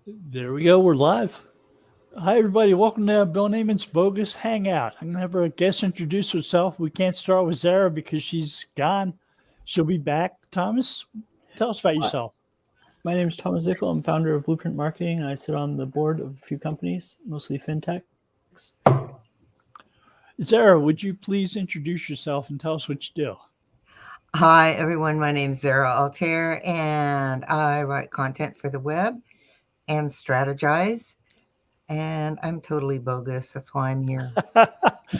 There we go. We're live. Hi, everybody. Welcome to Bill Naiman's Bogus Hangout. I'm going to have our guest introduce herself. We can't start with Zara because she's gone. She'll be back. Thomas, tell us about yourself. My name is Thomas Zickel. I'm founder of Blueprint Marketing, and I sit on the board of a few companies, mostly fintechs. Zara, would you please introduce yourself and tell us what you do? Hi, everyone. My name is Zara Altair, and I write content for the web and strategize. And I'm totally bogus. That's why I'm here.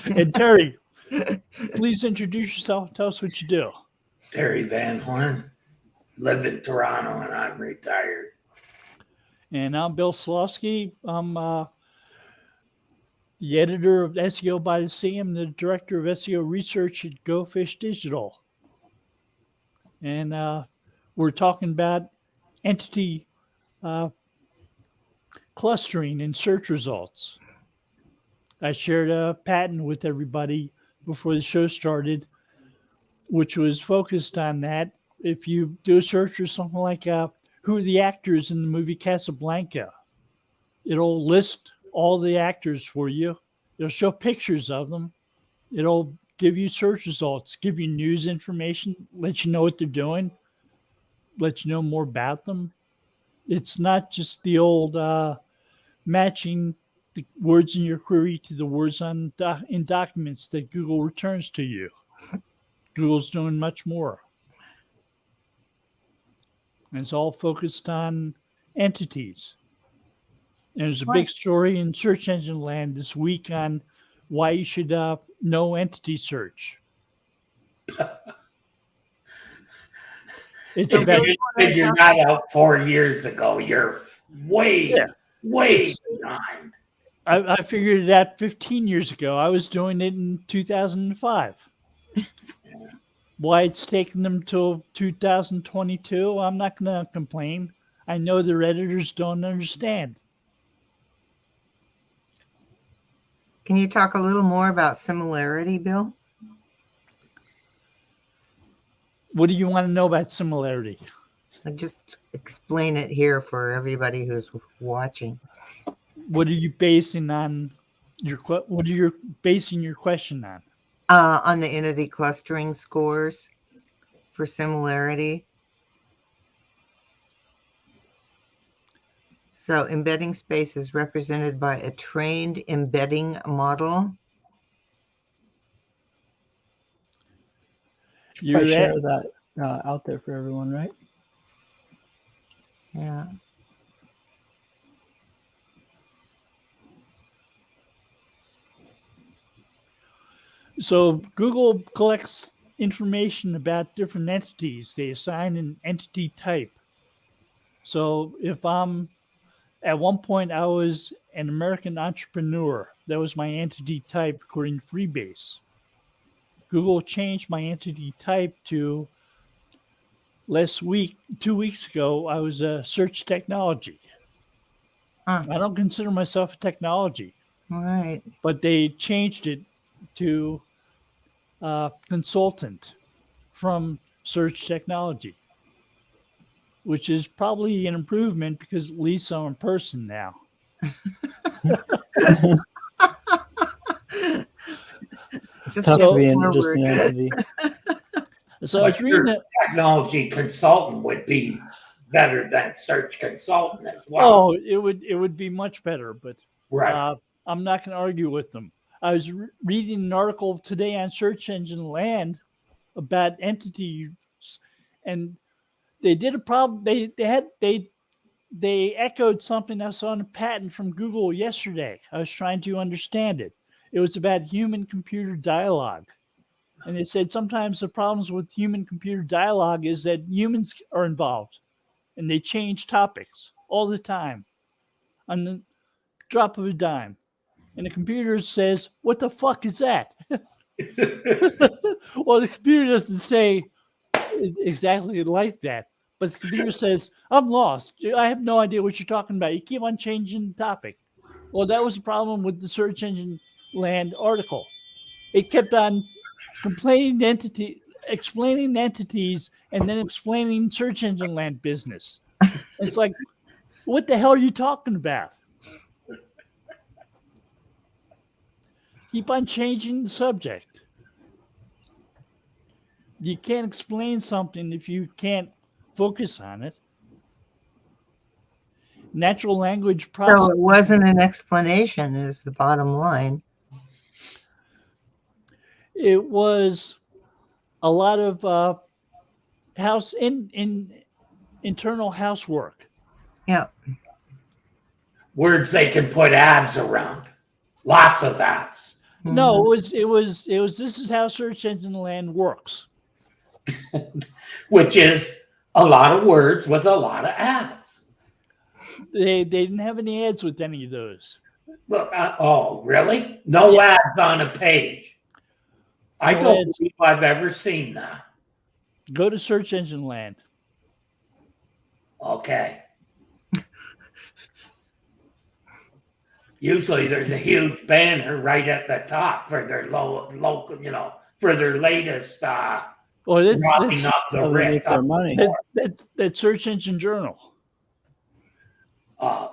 And Terry, please introduce yourself and tell us what you do. Terry Van Horn, live in Toronto, and I'm retired. And I'm Bill Slosky. I'm the editor of SEO by the Sea. I'm the director of SEO research at Go Fish Digital. And we're talking about entity clustering in search results. I shared a patent with everybody before the show started, which was focused on that. If you do a search for something like who are the actors in the movie Casablanca, it'll list all the actors for you. It'll show pictures of them. It'll give you search results, give you news information, let you know what they're doing, let you know more about them. It's not just the old matching the words in your query to the words in documents that Google returns to you. Google's doing much more. And it's all focused on entities. And there's a big story in search engine land this week on why you should know entity search. It's if you figured that out 4 years ago, you're way behind. I figured it out 15 years ago. I was doing it in 2005. Why it's taken them till 2022, I'm not going to complain. I know their editors don't understand. Can you talk a little more about similarity, Bill? What do you want to know about similarity? Just explain it here for everybody who's watching. What are you basing on what are you basing your question on? On the entity clustering scores for similarity. So embedding space is represented by a trained embedding model. You share that out there for everyone, right? Yeah. So Google collects information about different entities. They assign an entity type. So if at one point I was an American entrepreneur, that was my entity type according to Freebase. Google changed my entity type to 2 weeks ago, I was a search technology. I don't consider myself a technology. Right. But they changed it to consultant from search technology, which is probably an improvement because at least I'm a person now. It's tough to be just an entity. So I was reading that technology consultant would be better than search consultant as well. Oh, it would be much better, but right. I'm not going to argue with them. I was reading an article today on Search Engine Land about entities, and they did a problem. They echoed something I saw in a patent from Google yesterday. I was trying to understand it. It was about human-computer dialogue. And they said sometimes the problems with human-computer dialogue is that humans are involved, and they change topics all the time on the drop of a dime. And the computer says, "What the fuck is that?" Well, the computer doesn't say exactly like that, but the computer says, "I'm lost. I have no idea what you're talking about. You keep on changing the topic." Well, that was the problem with the Search Engine Land article. It kept on explaining entities, and then explaining Search Engine Land business. It's like, What the hell are you talking about? Keep on changing the subject. You can't explain something if you can't focus on it. Natural language So processing. it wasn't an explanation, is the bottom line. It was a lot of internal housework. Yeah. Words they can put ads around. Lots of ads. No, Mm-hmm. it was this is how search engine land works. Which is a lot of words with a lot of ads. They didn't have any ads with any of those. Look, oh, really? No ads on a page. I No don't ads. believe I've ever seen that. Go to search engine land. Okay. Usually there's a huge banner right at the top for their local, for their latest Well, dropping up the How they make rip. their money. that search engine journal.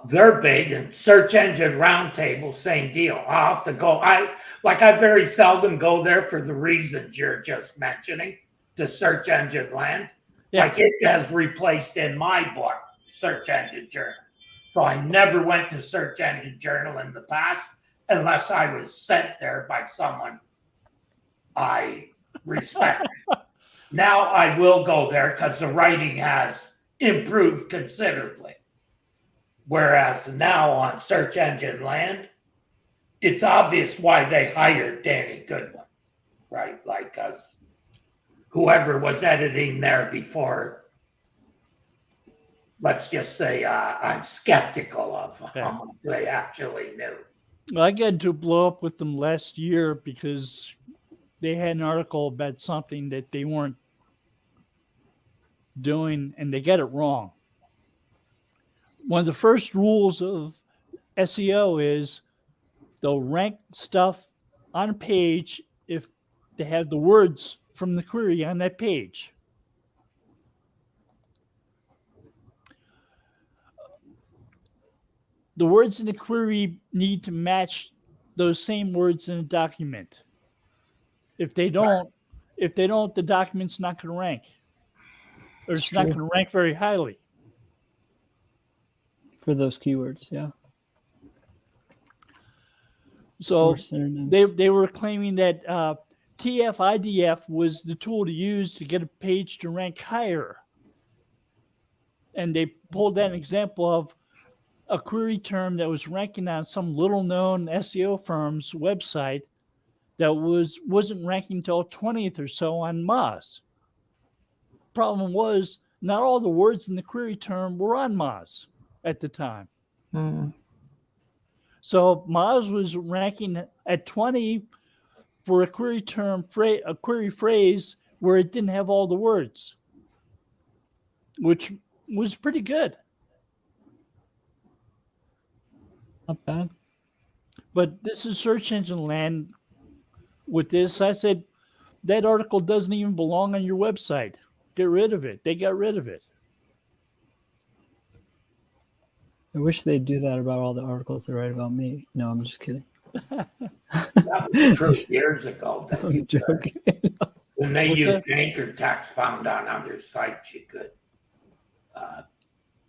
They're big, and search engine roundtable, same deal. I'll have to go. I very seldom go there for the reasons you're just mentioning, to search engine land. Yeah. Like it has replaced in my book search engine journal. So I never went to search engine journal in the past unless I was sent there by someone I respect. Now I will go there because the writing has improved considerably. Whereas now on search engine land, it's obvious why they hired Danny Goodwin, right? Like, because whoever was editing there before, let's just say I'm skeptical of how much they actually knew. Well, I got into a blow up with them last year because they had an article about something that they weren't doing, and they got it wrong. One of the first rules of SEO is they'll rank stuff on a page if they have the words from the query on that page. The words in the query need to match those same words in a document. If they don't, the document's not going to rank, or it's not going to rank very highly. For those keywords, yeah. So Or synonyms. they were claiming that TF-IDF was the tool to use to get a page to rank higher. And they pulled that example of a query term that was ranking on some little-known SEO firm's website that wasn't ranking till 20th or so on Moz. Problem was, not all the words in the query term were on Moz at the time. Mm. So Moz was ranking at 20 for a query term, a query phrase where it didn't have all the words, which was pretty good. Not bad. But this is search engine land. With this, I said, that article doesn't even belong on your website. Get rid of it. They got rid of it. I wish they'd do that about all the articles they write about me. No, I'm just kidding. That was true years ago. That I'm joking. when they What's used that? anchor text found on other sites, you could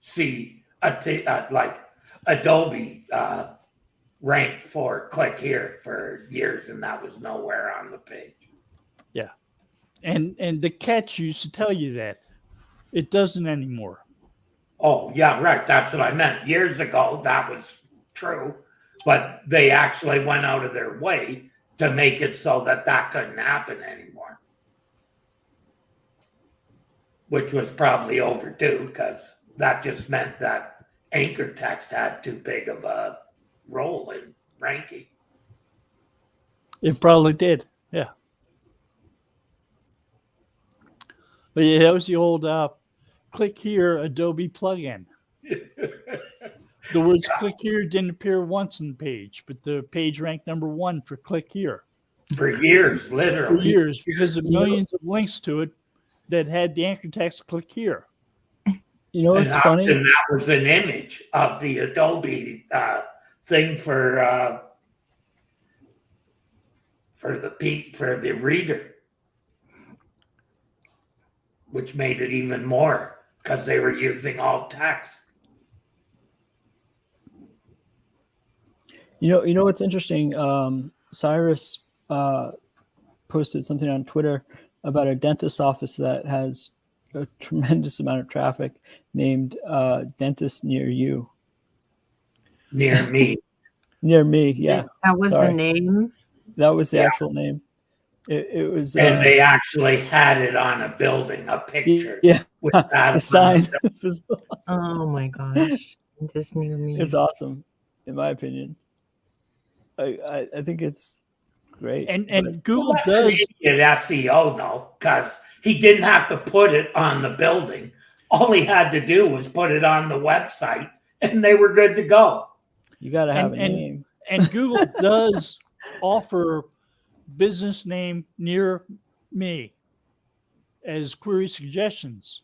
see like Adobe ranked for click here for years, and that was nowhere on the page. Yeah. And the catch used to tell you that. It doesn't anymore. Oh, yeah, right. That's what I meant. Years ago, that was true, but they actually went out of their way to make it so that couldn't happen anymore, which was probably overdue because that just meant that anchor text had too big of a role in ranking. It probably did. Yeah. But yeah, that was the old click here Adobe plugin. The words click here didn't appear once on the page, but the page ranked number 1 for click here. For years, literally. For years, because of millions of links to it that had the anchor text click here. You know what's funny? And that was an image of the Adobe thing for the reader, which made it even more because they were using alt text. You know what's interesting? Cyrus posted something on Twitter about a dentist's office that has a tremendous amount of traffic named Dentist Near You. Near me. Near me, yeah. That was Sorry. the name. That was the actual name. It was. And they actually had it on a building, a picture. Yeah, with that the sign. Oh my gosh. This near me. It's awesome, in my opinion. I think it's great. And Google Well, does SEO though, because he didn't have to put it on the building. All he had to do was put it on the website, and they were good to go. You got to have a name. And Google does offer business name near me as query suggestions.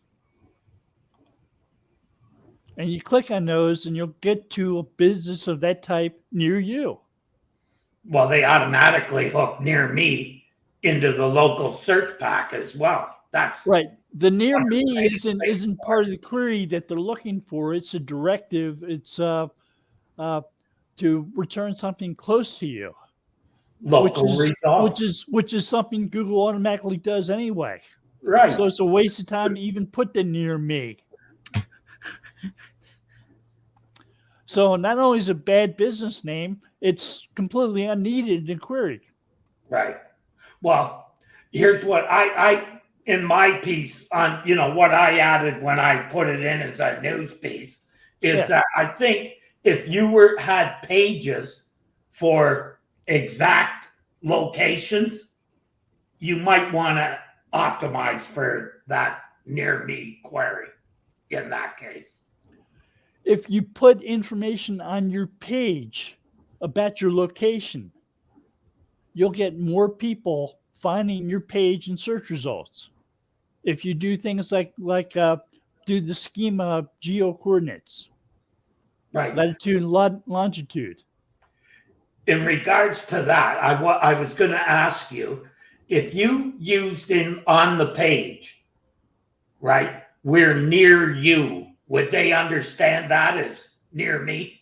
And you click on those and you'll get to a business of that type near you. Well, they automatically hook near me into the local search pack as well. That's right. The near me isn't part of the query that they're looking for. It's a directive. It's to return something close to you. local results. Which is something Google automatically does anyway. Right. So it's a waste of time to even put the near me. So not only is it a bad business name, it's completely unneeded in a query. Right. Well, here's what I in my piece on, what I added when I put it in as a news piece is that I think if you had pages for exact locations, you might want to optimize for that near me query in that case. If you put information on your page about your location, you'll get more people finding your page in search results. If you do things like do the schema geo coordinates, right, latitude and longitude. In regards to that, I was going to ask you if you used on the page, right, we're near you. Would they understand that as near me?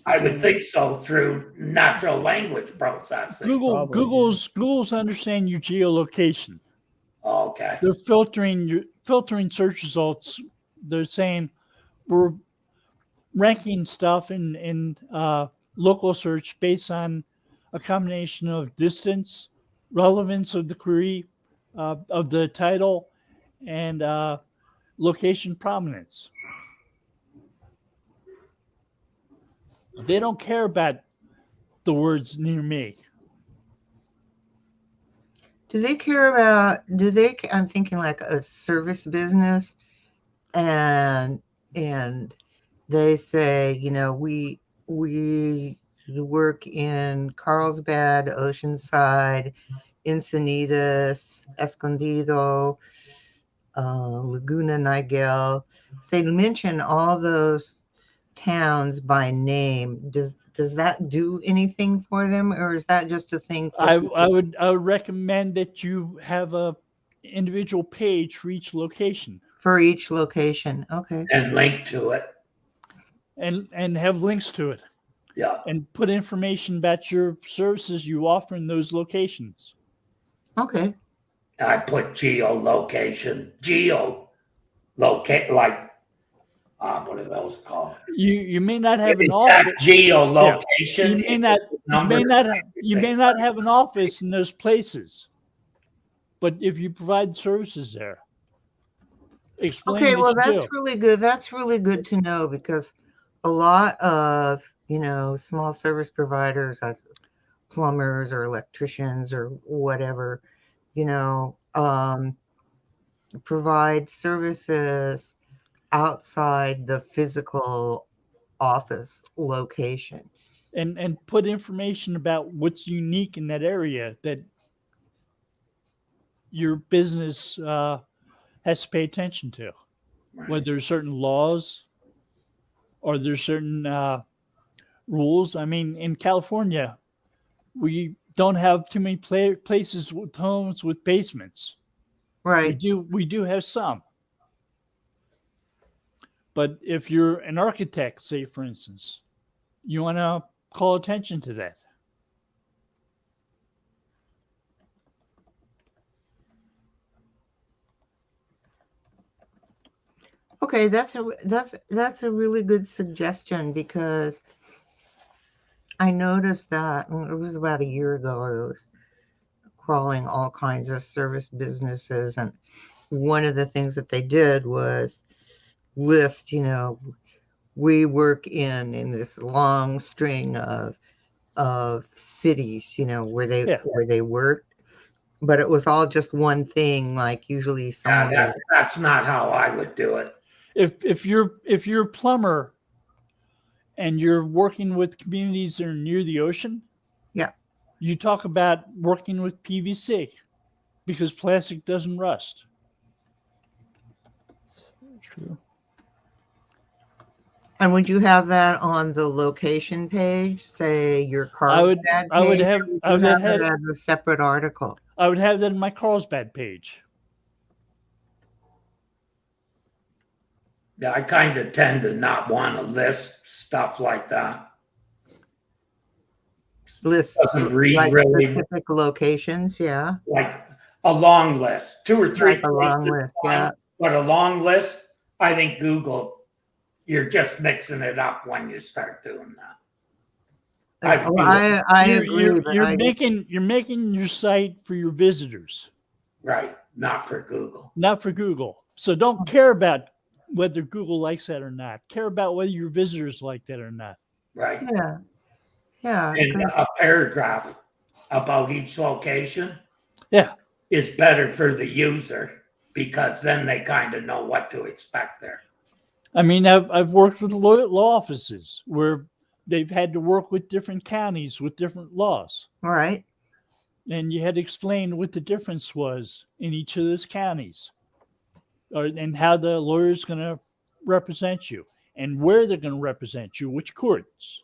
I would think so through natural language processing. Google's understand your geolocation. Okay. They're filtering search results. They're saying we're ranking stuff in local search based on a combination of distance, relevance of the query, of the title, and location prominence. They don't care about the words near me. Do they care about, I'm thinking like a service business and they say, we work in Carlsbad, Oceanside, Encinitas, Escondido, Laguna Niguel. If they mention all those towns by name, does that do anything for them, or is that just a thing for I would recommend that you have a individual page for each location. For each location, okay. And link to it. And have links to it. Yeah. And put information about your services you offer in those locations. Okay. I put geolocation, like what are those called? You may not have an exact office. Geolocation. You may not have an office in those places, but if you provide services there, explain. Okay, well that's really good. That's really good to know, because a lot of small service providers, like plumbers or electricians or whatever, provide services outside the physical office location, and put information about what's unique in that area that your business has to pay attention to. Right. Whether there's certain laws or there's certain rules. I mean, in California, we don't have too many places with homes with basements. Right. We do have some. But if you're an architect, say for instance, you want to call attention to that. Okay, that's a really good suggestion, because I noticed that it was about a year ago. I was crawling all kinds of service businesses, and one of the things that they did was list, we work in this long string of cities, where they worked, but it was all just one thing, like usually someone. That's not how I would do it. If you're a plumber and you're working with communities that are near the ocean, yeah, you talk about working with PVC because plastic doesn't rust. It's true. And would you have that on the location page, say your Carlsbad page? I would have it as a separate article. I would have that in my Carlsbad page. Yeah, I kind of tend to not want to list stuff like that. List read really specific locations, yeah. Like a long list, 2 or 3 Like a long list, yeah. But a long list, I think Google, you're just mixing it up when you start doing that. I agree. You're making your site for your visitors. Right, not for Google. Not for Google. So don't care about whether Google likes that or not. Care about whether your visitors like that or not. Right. Yeah. Yeah. And a paragraph about each location Yeah. is better for the user, because then they kind of know what to expect there. I mean, I've worked with law offices where they've had to work with different counties with different laws. All right. And you had to explain what the difference was in each of those counties, and how the lawyer's going to represent you and where they're going to represent you, which courts,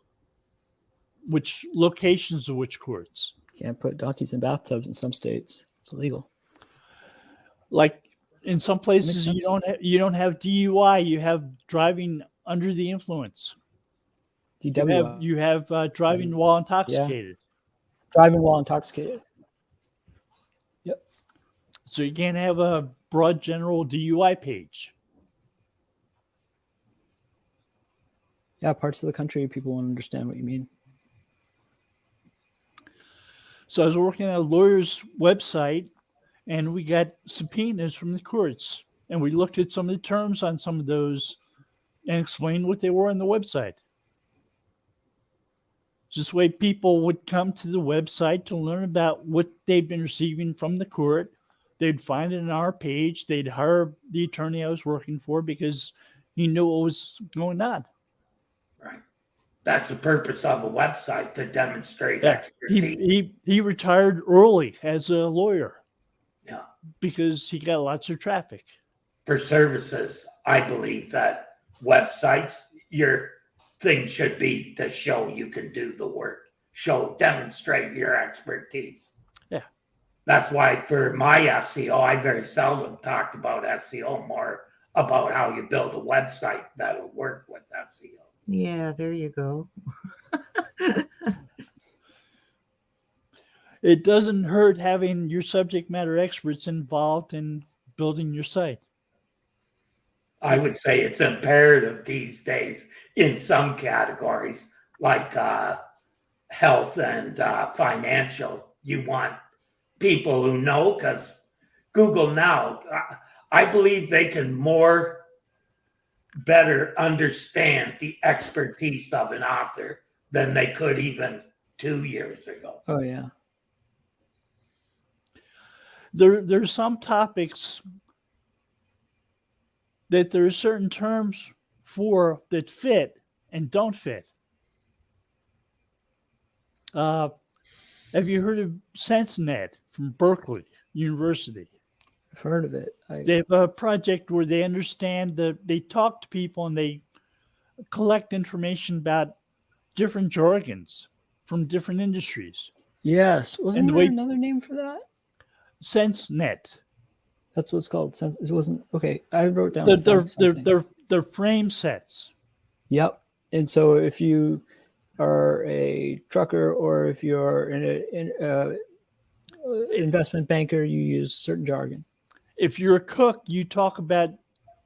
which locations of which courts. Can't put donkeys in bathtubs in some states. It's illegal. Like in some places, you don't have DUI. You have driving under the influence. DWI. You have driving while intoxicated. Yeah. Driving while intoxicated. Yep. So you can't have a broad general DUI page. Yeah, parts of the country people won't understand what you mean. So I was working at a lawyer's website, and we got subpoenas from the courts, and we looked at some of the terms on some of those and explained what they were on the website. This way people would come to the website to learn about what they've been receiving from the court. They'd find it on our page. They'd hire the attorney I was working for because he knew what was going on. Right. That's the purpose of a website, to demonstrate expertise. He retired early as a lawyer. Yeah. Because he got lots of traffic. For services, I believe that websites, your thing should be to show you can do the work. Demonstrate your expertise. Yeah. That's why for my SEO, I very seldom talked about SEO, more about how you build a website that'll work with SEO. Yeah, there you go. It doesn't hurt having your subject matter experts involved in building your site. I would say it's imperative these days in some categories, like health and financial. You want people who know, because Google now, I believe they can better understand the expertise of an author than they could even 2 years ago. Oh, yeah. There's some topics that there are certain terms for that fit and don't fit. Have you heard of SenseNet from Berkeley University? I've heard of it. They have a project where they understand they talk to people and they collect information about different jargons from different industries. Yes. Wasn't And the there way- another name for that? SenseNet. That's what's called sense. It wasn't okay. I wrote down. They're frame sets. Yep. And so if you are a trucker or if you're an investment banker, you use certain jargon. If you're a cook, you talk about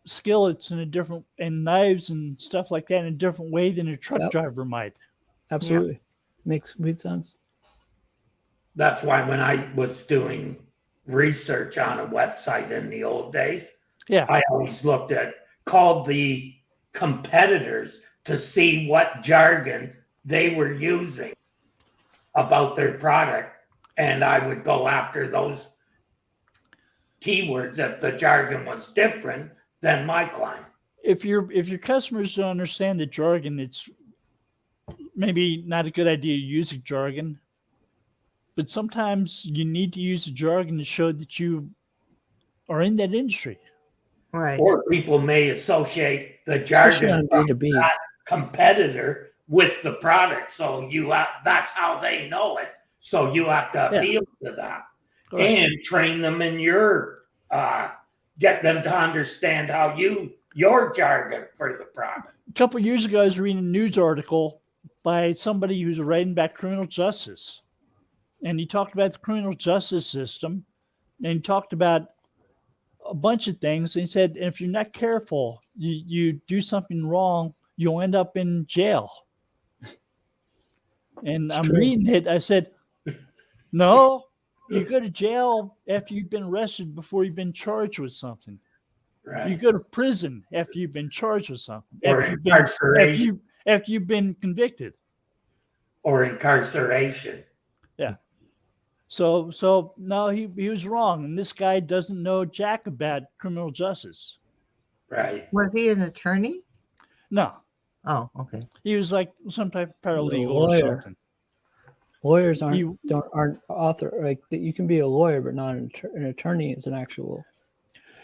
skillets and knives and stuff like that in a different way than a truck Yep. driver might. Absolutely. Makes complete sense. That's why when I was doing research on a website in the old days, Yeah. I always called the competitors to see what jargon they were using about their product. And I would go after those keywords if the jargon was different than my client. If your customers don't understand the jargon, it's maybe not a good idea to use a jargon. But sometimes you need to use a jargon to show that you are in that industry. Right. Or people may associate the Especially jargon on from B2B. that competitor with the product. So that's how they know it. So you have to appeal to that. Correct. And train them in get them to understand how your jargon for the product. A couple of years ago, I was reading a news article by somebody who's writing about criminal justice. And he talked about the criminal justice system. And he talked about a bunch of things. And he said, if you're not careful, you do something wrong, you'll end up in jail. And It's I'm true. reading it. I said, no, you go to jail after you've been arrested before you've been charged with something. Right. You go to prison after you've been charged with something. Or incarceration. After you've been convicted. Or incarceration. So no, he was wrong. And this guy doesn't know jack about criminal justice. Right. Was he an attorney? No, Oh, okay. he was like some type of paralegal or lawyer. something. Lawyers aren't You- author like you can be a lawyer, but not an attorney is an actual.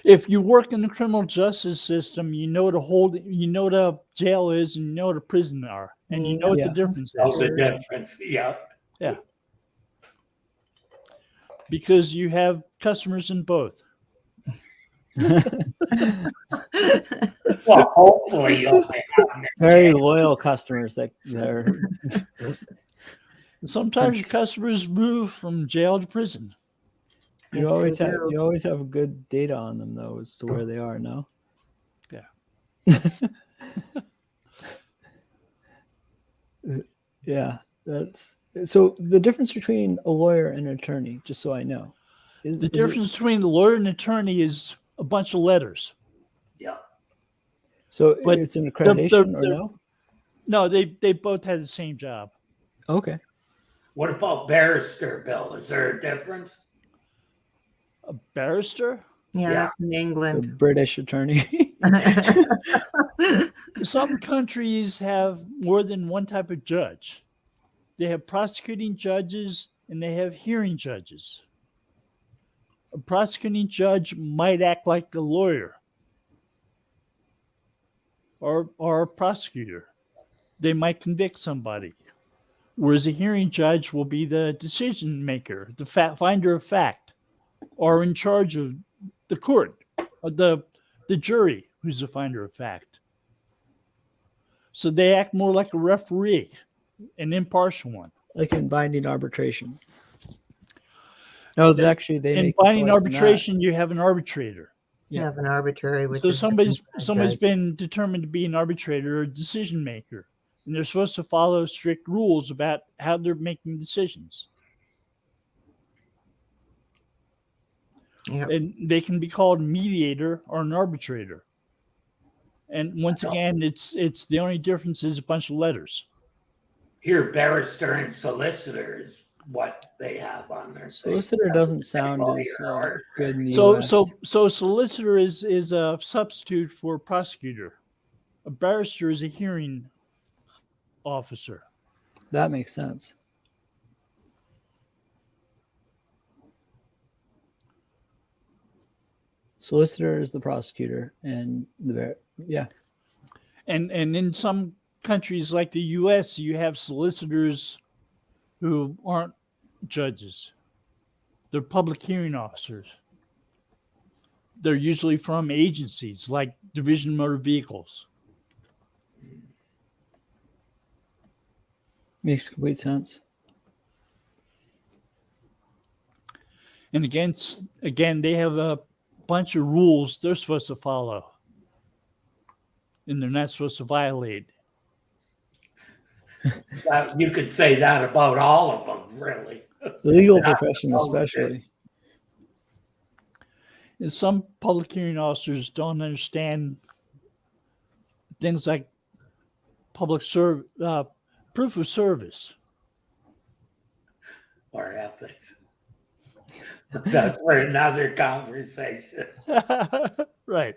If you work in the criminal justice system, you know what a jail is, and you know what a prison are, and you know what Yeah. the difference That's is. the difference. Yeah. Because you have customers in both. Well, hopefully you'll have them. Very loyal customers that they're Sometimes your customers move from jail to prison. you always they have do. you always have good data on them though as to where they are. No. Yeah, that's so. The difference between a lawyer and an attorney, just so I know, is The is it- difference between the lawyer and attorney is a bunch of letters. Yeah. so but it's an accreditation or they're- no? No, they both had the same job. Okay. What about barrister, Bill? Is there a difference? A barrister? Yeah, Yeah. that's in So England. British attorney. Some countries have more than one type of judge. They have prosecuting judges and they have hearing judges. A prosecuting judge might act like a lawyer or a prosecutor. They might convict somebody. Whereas a hearing judge will be the decision maker, the finder of fact, or in charge of the court, or the jury, who's the finder of fact. So they act more like a referee, an impartial one. Like in binding arbitration. No, actually, they In make the binding choice on that. arbitration, you have an arbitrator. You have an arbitrary, which So is somebody's different than a judge. been determined to be an arbitrator or a decision maker, and they're supposed to follow strict rules about how they're making decisions. Yep. And they can be called a mediator or an arbitrator. And once again, it's the only difference is a bunch of letters. Here, barrister and solicitor is what they have on their thing. Solicitor doesn't sound as Lawyer. good in the So US. so solicitor is a substitute for prosecutor. A barrister is a hearing officer. That makes sense. Solicitor is the prosecutor, and yeah. And in some countries like the U.S., you have solicitors who aren't judges. They're public hearing officers. They're usually from agencies like Division of Motor Vehicles. Makes complete sense. And again, they have a bunch of rules they're supposed to follow, and they're not supposed to violate. You could say that about all of them, really. The legal profession, especially. And some public hearing officers don't understand things like proof of service. Or ethics. That's for another conversation. Right.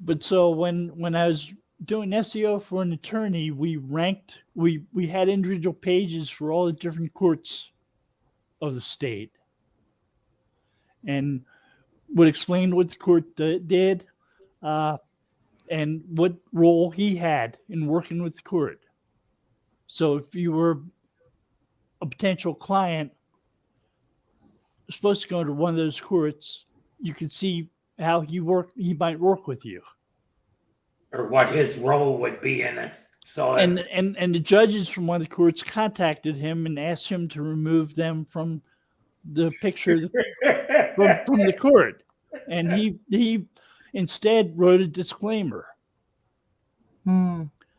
But so when I was doing SEO for an attorney, we had individual pages for all the different courts of the state, and would explain what the court did, and what role he had in working with the court. So if you were a potential client supposed to go to one of those courts, you could see how he might work with you. Or what his role would be in it. So And the judges from one of the courts contacted him and asked him to remove them from the picture from the court. And he instead wrote a disclaimer.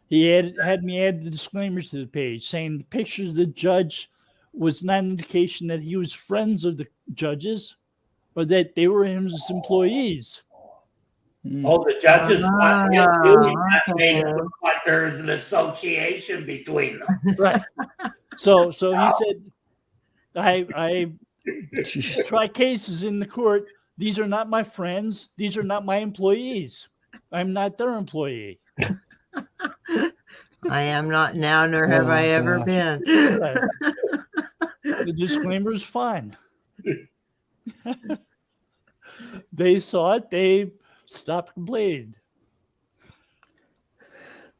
He had me add the disclaimers to the page, saying the picture of the judge was not an indication that he was friends of the judges or that they were his employees. all the judges thought him doing that made it look like there's an association between them. Right. So he said, I try cases in the court. These are not my friends. These are not my employees. I'm not their employee. I am not now, nor have I ever gosh. been. Right. The disclaimer is fine. They saw it. They stopped complaining.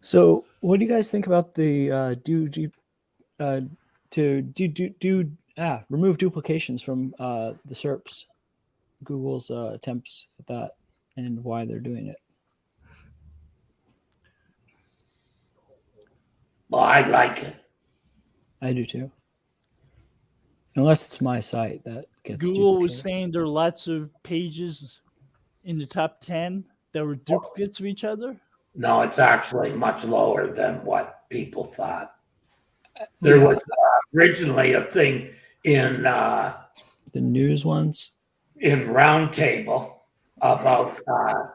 So, what do you guys think about the remove duplications from the SERPs? Google's attempts at that, and why they're doing it. Well, I like it. I do too. Unless it's my site that gets Google was duplicated. saying there are lots of pages in the top 10 that were duplicates of each other. No, it's actually much lower than what people thought. There was originally a thing in the news ones. in Roundtable about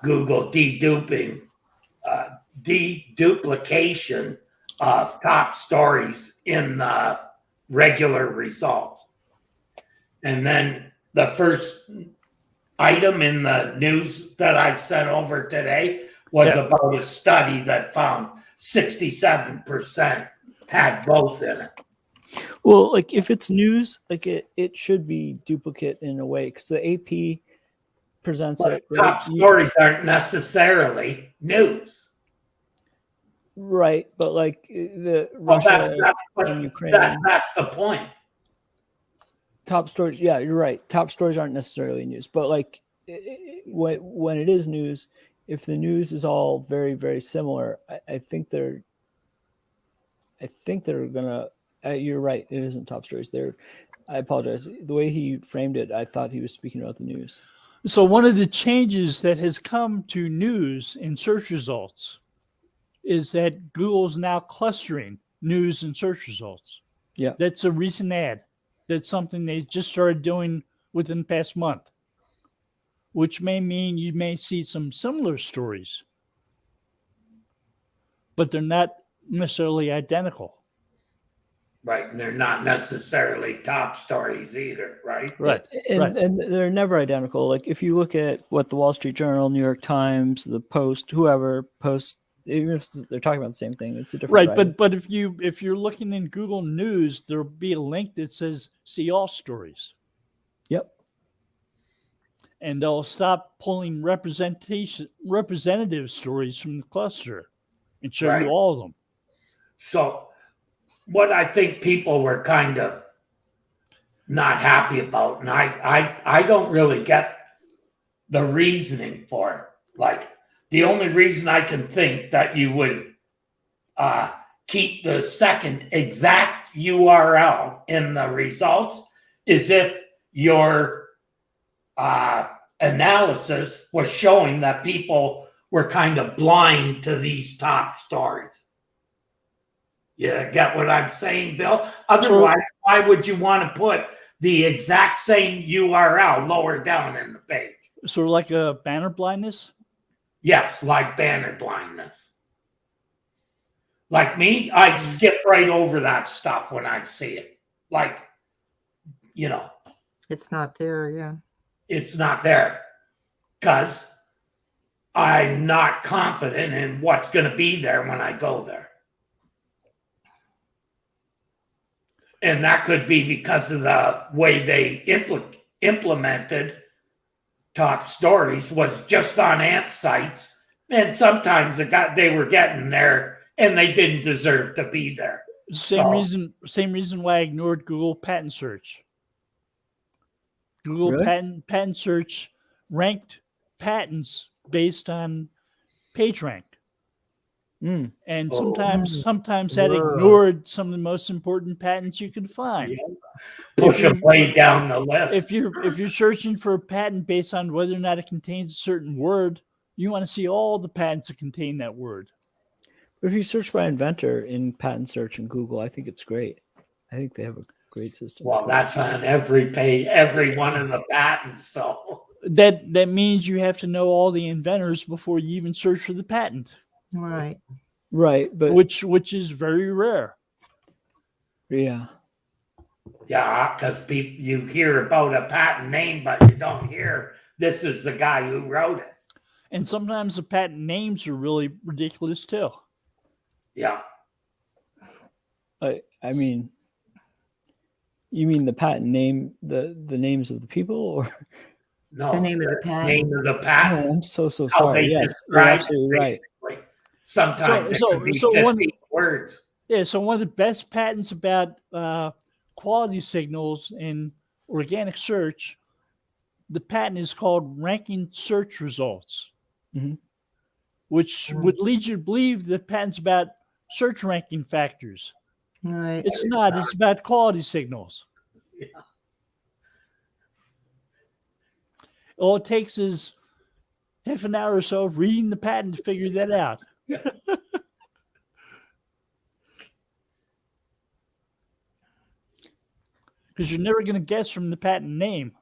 Google deduplication of top stories in regular results. And then the first item in the news that I sent over today was about a study that found 67% had both in it. Well, like if it's news, like it should be duplicate in a way because the AP presents But it. top stories aren't necessarily news. Right, but like the Well, Russia and Ukraine that's the point. top stories. Yeah, you're right. Top stories aren't necessarily news, but like when it is news, if the news is all very very similar, I think they're gonna. You're right. It isn't top stories. I apologize. The way he framed it, I thought he was speaking about the news. So one of the changes that has come to news in search results is that Google's now clustering news and search results. Yeah. That's a recent ad. That's something they just started doing within the past month, which may mean you may see some similar stories, but they're not necessarily identical. Right. And they're not necessarily top stories either, right? Right. And they're never identical. Like if you look at what the Wall Street Journal, New York Times, the Post, whoever posts even if they're talking about the same thing, it's a different Right, writer. but if you're looking in Google News, there'll be a link that says "See all stories," Yep. and they'll stop pulling representative stories from the cluster and show Right. you all of them. So, what I think people were kind of not happy about, and I don't really get the reasoning for it. Like, the only reason I can think that you would keep the second exact URL in the results is if your analysis was showing that people were kind of blind to these top stories. You get what I'm saying, Bill? Otherwise, why would you want to put the exact same URL lower down in the page? Sort of like a banner blindness. Yes, like banner blindness. Like me, I skip right over that stuff when I see it. Like, you know, It's not there. Yeah. it's not there because I'm not confident in what's going to be there when I go there. And that could be because of the way they implemented top stories was just on AMP sites. And sometimes they were getting there and they didn't deserve to be there. Same reason why I ignored Google patent search. Google Really? patent search ranked patents based on page rank. Mm. And Oh. sometimes that Whoa. ignored some of the most important patents you could find. Yeah. Push them way down the list. If you're searching for a patent based on whether or not it contains a certain word, you want to see all the patents that contain that word. But if you search by inventor in patent search in Google, I think it's great. I think they have a great system. Well, that's on every page, every one of the patents. So That means you have to know all the inventors before you even search for the patent, Right. Right, but which is very rare. yeah. yeah, because you hear about a patent name, but you don't hear this is the guy who wrote it. And sometimes the patent names are really ridiculous too. Yeah. I mean, you mean the patent name, the names of the people, or? No, The name of the patent. name of the Oh, patent. I'm so How sorry. they Yes, you're describe it, absolutely right. basically. Sometimes it could be So 15 one- words. Yeah, so one of the best patents about quality signals in organic search, the patent is called ranking search results, Mhm. which would lead you to believe the patent's about search ranking factors. Right. It's not. It's about quality signals. Yeah. All it takes is half an hour or so of reading the patent to figure that out. Because you're never going to guess from the patent name.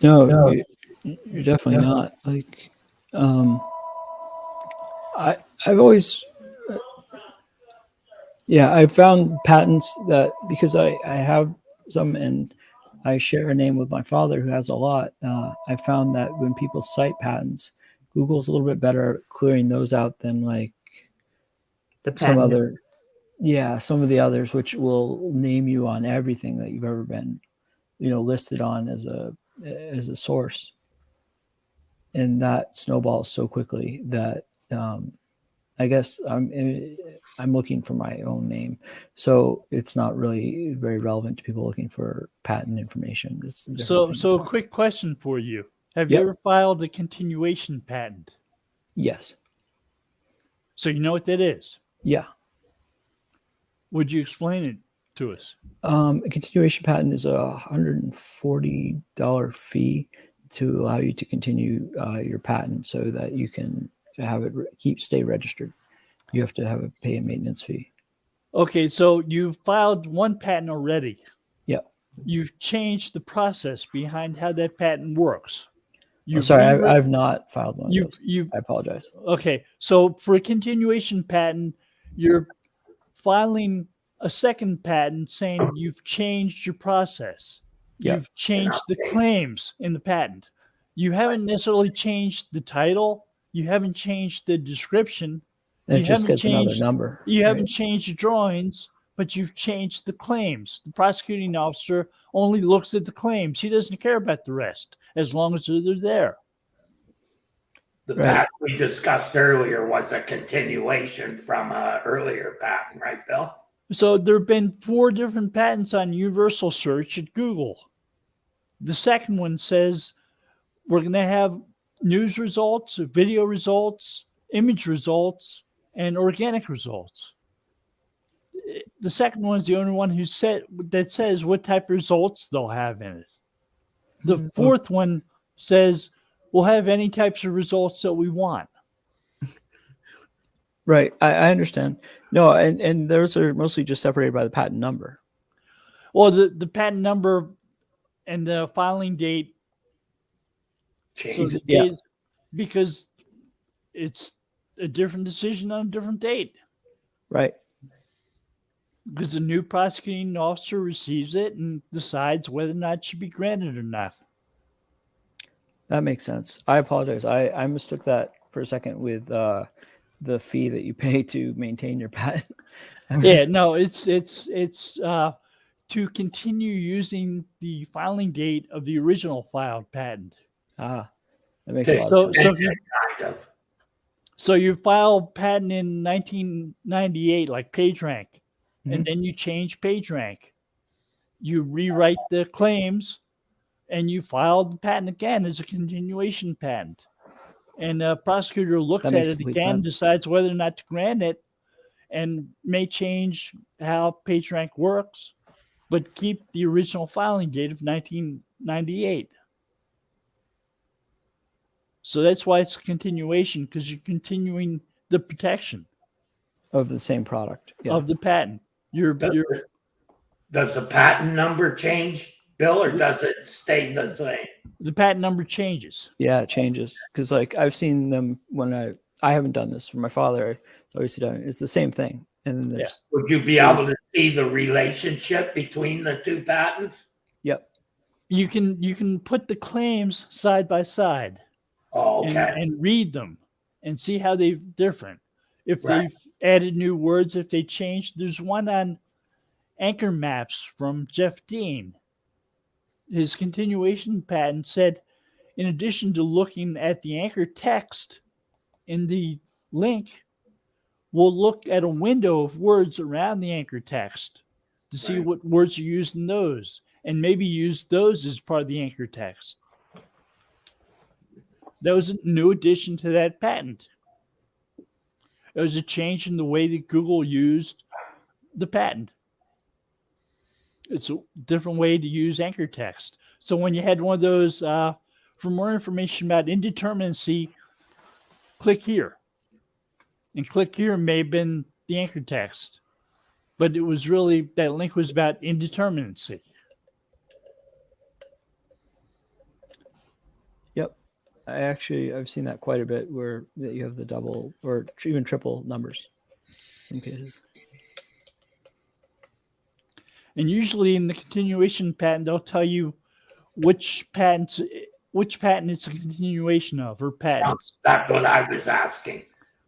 No, you're definitely not. Like, I've always, I found patents that because I have some and I share a name with my father who has a lot. I found that when people cite patents, Google's a little bit better at clearing those out than like The some patent. some of the others, which will name you on everything that you've ever been, listed on as a source. And that snowballs so quickly that I guess I'm looking for my own name, so it's not really very relevant to people looking for patent information. It's a different So thing. a quick question for you. Have Yep. you ever filed a continuation patent? Yes, So you know what that is? yeah. Would you explain it to us? A continuation patent is a $140 fee to allow you to continue your patent, so that you can have it stay registered. You have to pay a maintenance fee. Okay, so you've filed one patent already. Yeah. You've changed the process behind how that patent works. I'm sorry, I've not filed one of those. You've I apologize. Okay, so for a continuation patent, you're filing a second patent saying you've changed your process. Yeah. You've changed the claims in the patent. You haven't necessarily changed the title You haven't changed the description. And it You just haven't gets another changed- number. You right? haven't changed the drawings, but you've changed the claims. The prosecuting officer only looks at the claims. He doesn't care about the rest as long as they're there. The Right. patent we discussed earlier was a continuation from an earlier patent, right, Bill? So there have been 4 different patents on universal search at Google. The second one says we're going to have news results, video results, image results, and organic results. The second one is the only one that says what type of results they'll have in it. The fourth one says we'll have any types of results that we want. Right. I understand. No, and those are mostly just separated by the patent number. Well, the patent number and the filing date. So Change. the Yeah. date, because it's a different decision on a different date. Right. Because the new prosecuting officer receives it and decides whether or not it should be granted or not. That makes sense. I apologize. I mistook that for a second with the fee that you pay to maintain your patent. Yeah, no, it's to continue using the filing date of the original filed patent. That makes a lot of sense. So if you Kind of. So you file patent in 1998, like PageRank, and then you change PageRank. You rewrite the claims, and you file the patent again as a continuation patent. And the prosecutor looks That at makes it complete again, sense. decides whether or not to grant it, and may change how PageRank works, but keep the original filing date of 1998. So that's why it's a continuation, because you're continuing the protection Of the same product. Yeah. of the patent. Does the patent number change, Bill, or does it stay the same? The patent number changes. Yeah, it changes. Because like I've seen them when I haven't done this for my father. I've obviously done it. It's the same thing. And then there's Would you be able to see the relationship between the 2 patents? yep. You can put the claims side by side Oh, okay. and read them and see how they're different. If Right. they've added new words, if they changed. There's one on anchor maps from Jeff Dean. His continuation patent said, in addition to looking at the anchor text in the link, we'll look at a window of words around the anchor text to see Right. what words are used in those, and maybe use those as part of the anchor text. That was a new addition to that patent. It was a change in the way that Google used the patent. It's a different way to use anchor text. So when you had one of those, for more information about indeterminacy, click here. And click here may have been the anchor text. But it was really, that link was about indeterminacy. Yep. I've seen that quite a bit where that you have the double or even triple numbers in cases. And usually in the continuation patent, they'll tell you which patent it's a continuation of, or patents. That's what I was asking.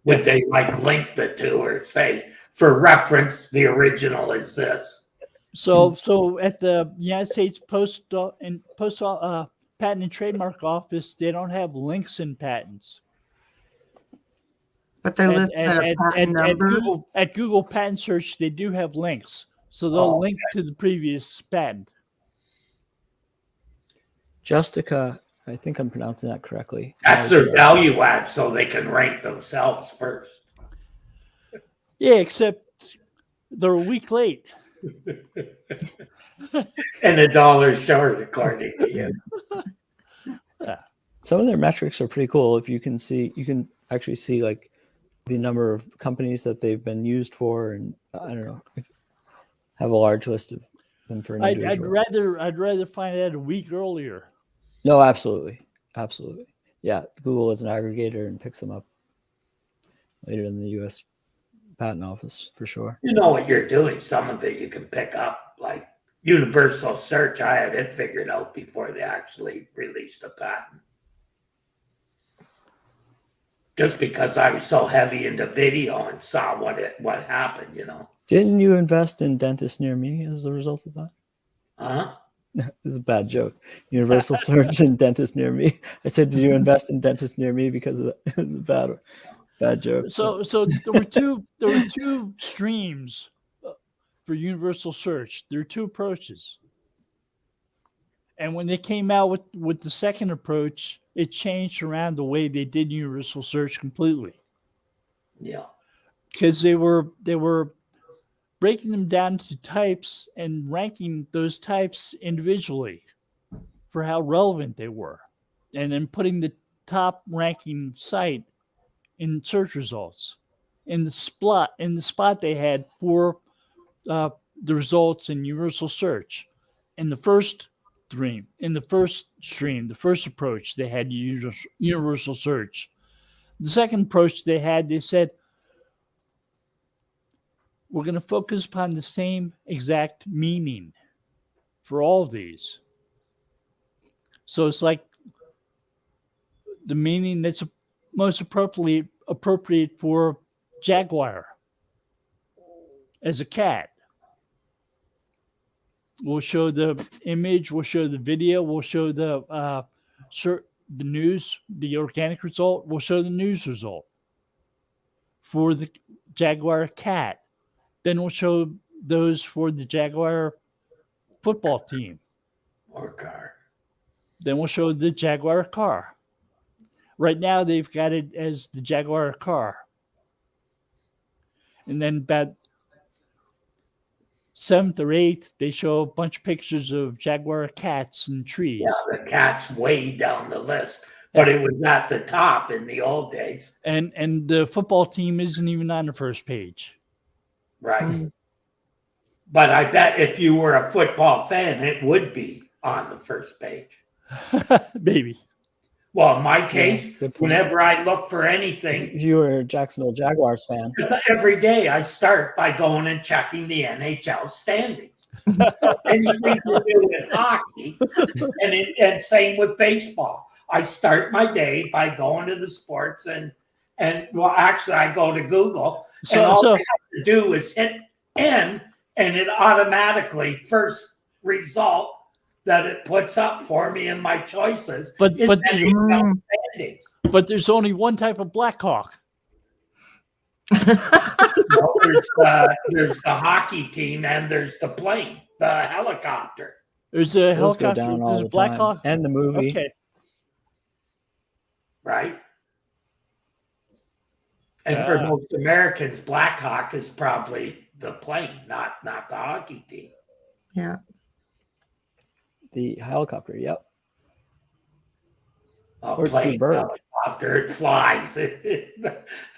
Would they like link the 2 or say, for reference, the original is this? So at the United States Patent and Trademark Office, they don't have links in patents. But they list their patent number. At Google Patent Search, they do have links. So they'll link to the previous patent. Justica, I think I'm pronouncing that correctly. That's their value add, so they can rank themselves first. Yeah, except they're a week late. And $1 short, according to you. Some of their metrics are pretty cool. If you can actually see like the number of companies that they've been used for, and I don't know, have a large list of them for an individual. I'd rather find that a week earlier. No, absolutely. Yeah, Google is an aggregator and picks them up later in the U.S. Patent Office for sure. You know what you're doing. Some of it you can pick up, like universal search. I had it figured out before they actually released the patent. just because I was so heavy into video and saw what happened, Didn't you invest in dentists near me as a result of that? Huh? This is a bad joke. Universal search and dentist near me. I said, did you invest in dentist near me because of that? It was a bad joke. So there were two streams for universal search. There are two approaches. And when they came out with the second approach, it changed around the way they did universal search completely. Yeah. Because they were breaking them down to types and ranking those types individually for how relevant they were, and then putting the top ranking site in search results in the spot they had for the results in universal search. In the first stream, the first approach, they had universal search. The second approach they said, we're going to focus upon the same exact meaning for all of these. So it's like the meaning that's most appropriate for jaguar as a cat. We'll show the image, we'll show the video, we'll show the news, the organic result, we'll show the news result for the jaguar cat. Then we'll show those for the Jaguar football team. Or car. Then we'll show the Jaguar car. Right now, they've got it as the Jaguar car. And then about 7th or 8th, they show a bunch of pictures of Jaguar cats and trees. Yeah, the cat's way down the list, but it was at the top in the old days. And the football team isn't even on the first page. Right. But I bet if you were a football fan, it would be on the first page. Maybe. Well, in my case, good point. whenever I look for anything, If you were a Jacksonville Jaguars fan, every day I start by going and checking the NHL standings. So anything to do with hockey, and same with baseball. I start my day by going to the sports and well, actually, I go to Google. And all I have to do is hit N, and it automatically first result that it puts up for me in my choices. But there's there's only one type of Blackhawk. there's the hockey team and there's the plane, the helicopter. There's a those go helicopter. down all There's a the Blackhawk. time. And the movie. Okay. Right. And for most Americans, Blackhawk is probably the plane, not the hockey team. Yeah. The helicopter, yep. Or it's the plane, bird. helicopter, it flies.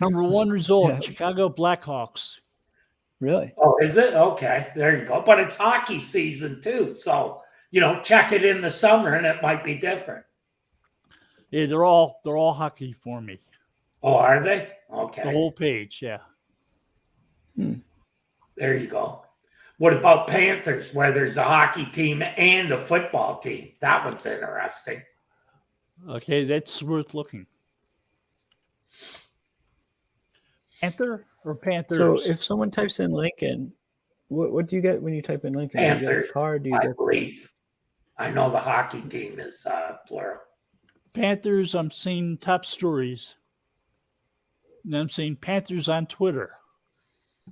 Number one result, Yeah. Chicago Blackhawks. Really? Oh, is it? Okay, there you go. But it's hockey season too. So, check it in the summer and it might be different. Yeah, they're all hockey for me. Oh, are they? The Okay. whole page, yeah. There you go. What about Panthers, where there's a hockey team and a football team? That one's interesting. Okay, that's worth looking. Panther or Panthers? So if someone types in Lincoln, what do you get when you type in Lincoln? Do you get Panthers, the car? Do you I get believe. I know the hockey team is plural. Panthers, I'm seeing top stories. And I'm seeing Panthers on Twitter.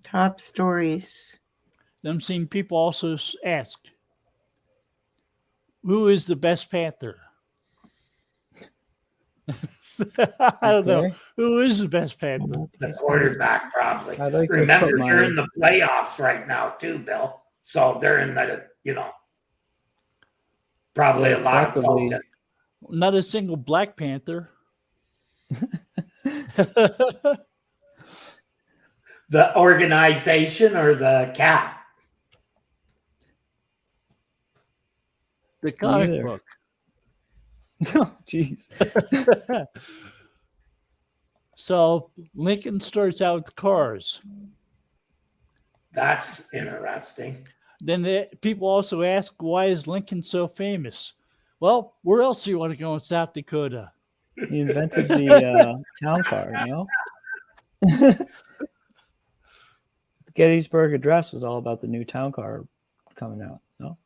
Top stories. Then I'm seeing people also ask, who is the best Panther? I don't know. Okay. Who is the best Panther? The quarterback, probably. I'd like to Remember, put my- they're in the playoffs right now, too, Bill. So they're in the, probably a lot of Effectively. focus. Not a single Black Panther. The organization or the cat? The comic Neither. book. Oh, jeez. So Lincoln starts out with cars. That's interesting. Then people also ask, why is Lincoln so famous? Well, where else do you want to go in South Dakota? He invented the town car, The Gettysburg Address was all about the new town car coming out. No,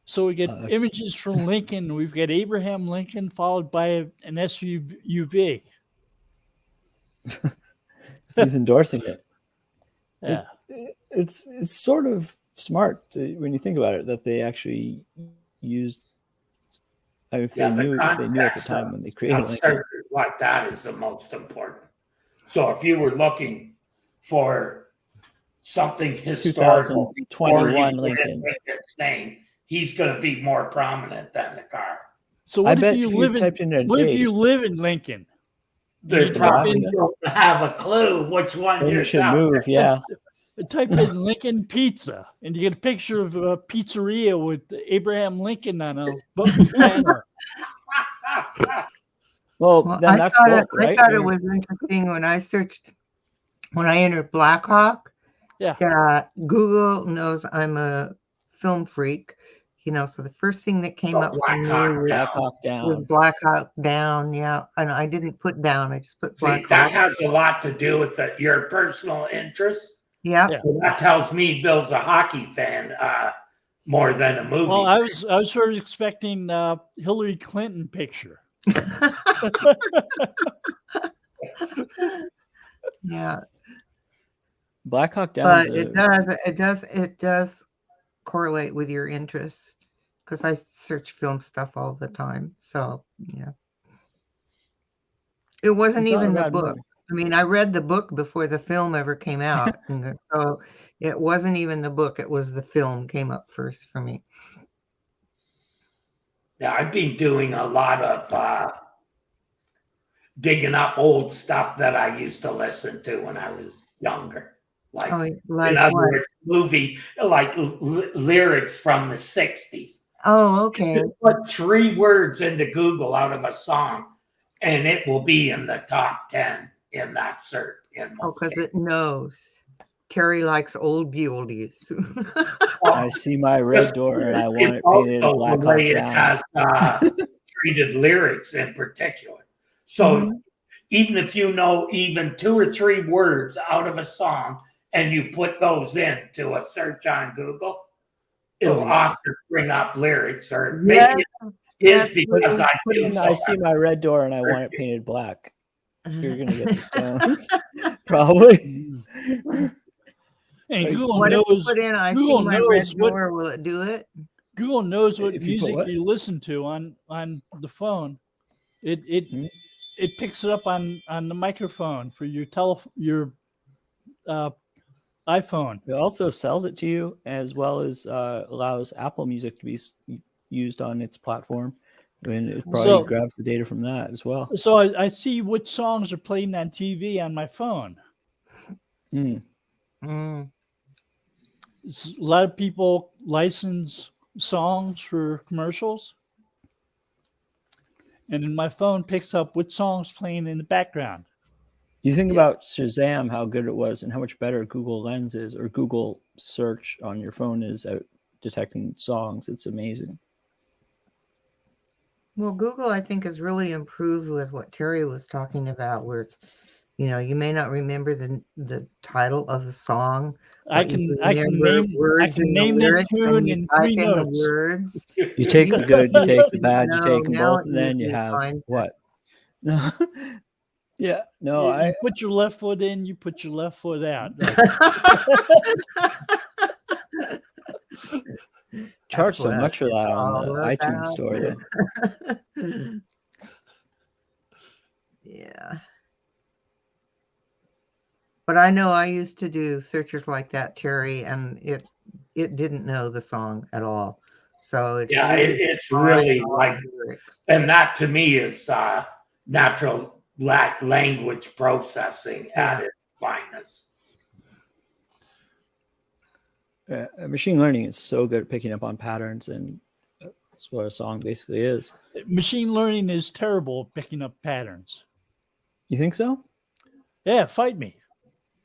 So we get images from Lincoln. We've got Abraham Lincoln followed by an SUV. he's endorsing it. Yeah. It's sort of smart when you think about it that they actually used. I mean, if they knew at the time when they created Lincoln. Like that is the most important. So if you were looking for something historical, 2021 Lincoln, Lincoln's name, he's going to be more prominent than the car. So what if you live in Lincoln? They probably don't have a clue which one then you should move. Yeah. Type in Lincoln Pizza, and you get a picture of a pizzeria with Abraham Lincoln on a banner. Well, then that's both, right? I thought it was interesting when I entered Blackhawk. Yeah. That Google knows I'm a film freak, so the first thing that came up for me was Black Hawk Down. Yeah. And I didn't put down, I just put Black Hawk. That has a lot to do with your personal interests. Yeah. So that tells me Bill's a hockey fan more than a movie. Well, I was sort of expecting Hillary Clinton picture. Yeah. Black Hawk Down. But it does correlate with your interests because I search film stuff all the time. So yeah. It wasn't even the book. Movie. I mean, I read the book before the film ever came out. So it wasn't even the book. It was the film came up first for me. Yeah, I've been doing a lot of digging up old stuff that I used to listen to when I was younger. Like in other words, movie, like lyrics from the 60s. Oh, okay. You put 3 words into Google out of a song, and it will be in the top 10 in that search. Because it knows. Terry likes old beauties. I see my red door and I want it painted Black Hawk Down. It has treated lyrics in particular. So even if you know even 2 or 3 words out of a song and you put those into a search on Google, it'll often bring up lyrics or maybe it is because I see my red door and I want it painted black. You're going to get the Stones. Probably. And Google knows. Put in, I see my red door. Will it do it? Google knows what music you listen to on the phone. It picks it up on the microphone for your iPhone. It also sells it to you as well as allows Apple Music to be used on its platform. And it probably grabs the data from that as well. So I see which songs are playing on TV on my phone. A lot of people license songs for commercials. And then my phone picks up which song's playing in the background. You think about Shazam, how good it was and how much better Google Lens is or Google search on your phone is at detecting songs. It's amazing. Well, Google, I think, has really improved with what Terry was talking about, where it's, you may not remember the title of the song. I can name the tune in 3 notes. Words. You take the good, you take the bad, you take them both, and then you have what? Yeah, no, you put your left foot in, you put your left foot out. Charge so much for that on the iTunes store then. Yeah. But I know I used to do searches like that, Terry, and it didn't know the song at all. So it's really like, and that to me is natural language processing at its finest. Machine learning is so good at picking up on patterns, and that's what a song basically is. Machine learning is terrible at picking up patterns. You think so? Yeah, fight me.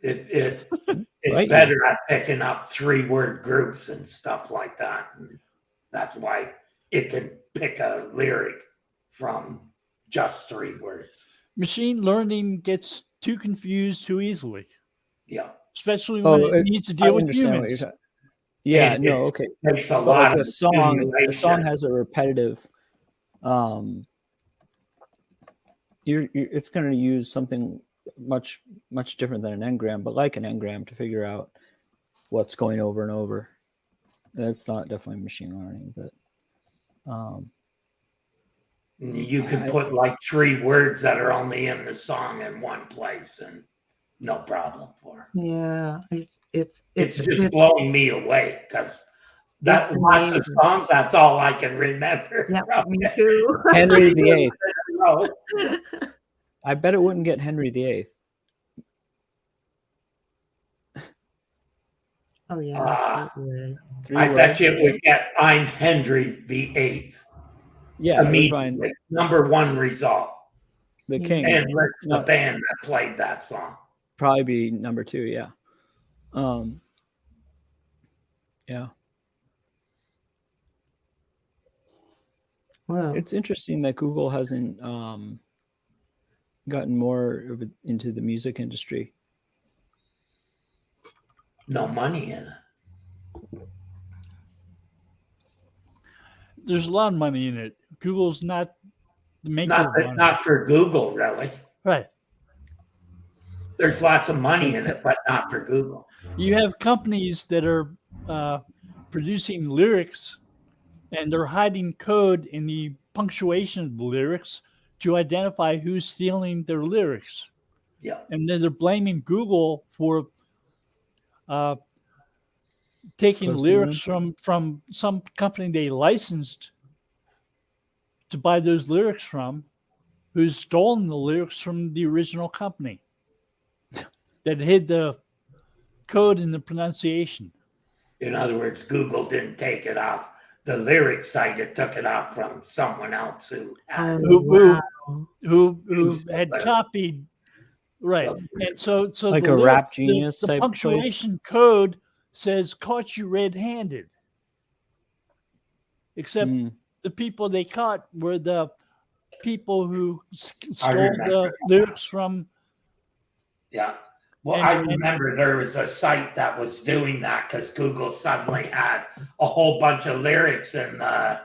It's better at picking up 3-word groups and stuff like that. And that's why it can pick a lyric from just 3 words. Machine learning gets too confused too easily, Yeah. especially when it needs to deal with understand what you're humans. talking. Yeah, And no, it's- okay. Takes a But lot like of a song stimulation. has a repetitive. It's going to use something much different than an engram, but like an engram to figure out what's going over and over. That's not definitely machine learning, but You can put like 3 words that are only in the song in one place, and no problem for it. Yeah, It's just blowing me away because that It's lots of amazing. songs. That's all I can remember. Yeah, from me it. too. Henry VIII. Oh, I bet it wouldn't get Henry VIII. Oh yeah, it would. 3 I bet words. you it would get I'm Henry VIII. Yeah, it would Immediately, find number 1 result. the Yeah. king. And right? it's the band that played that song. Probably be number 2. Yeah. Yeah. Well, It's interesting that Google hasn't gotten more of it into the music industry. No money in it. There's a lot of money in it. Google's not the maker of money. Not for Google, really. Right. There's lots of money in it, but not for Google. You have companies that are producing lyrics, and they're hiding code in the punctuation of the lyrics to identify who's stealing their lyrics. Yeah. And then they're blaming Google for taking Posting lyrics from some company they licensed to buy those lyrics from, who's stolen the lyrics from the original company that hid the code in the pronunciation. In other words, Google didn't take it off the lyric site. It took it off from someone else who had it. Who Who's had the- copied, right? And so Like the a rap genius the type place? punctuation code says "caught you red-handed," except the people they caught were the people who stole remember. the lyrics from. Yeah. Well, And- I remember there was a site that was doing that because Google suddenly had a whole bunch of lyrics in the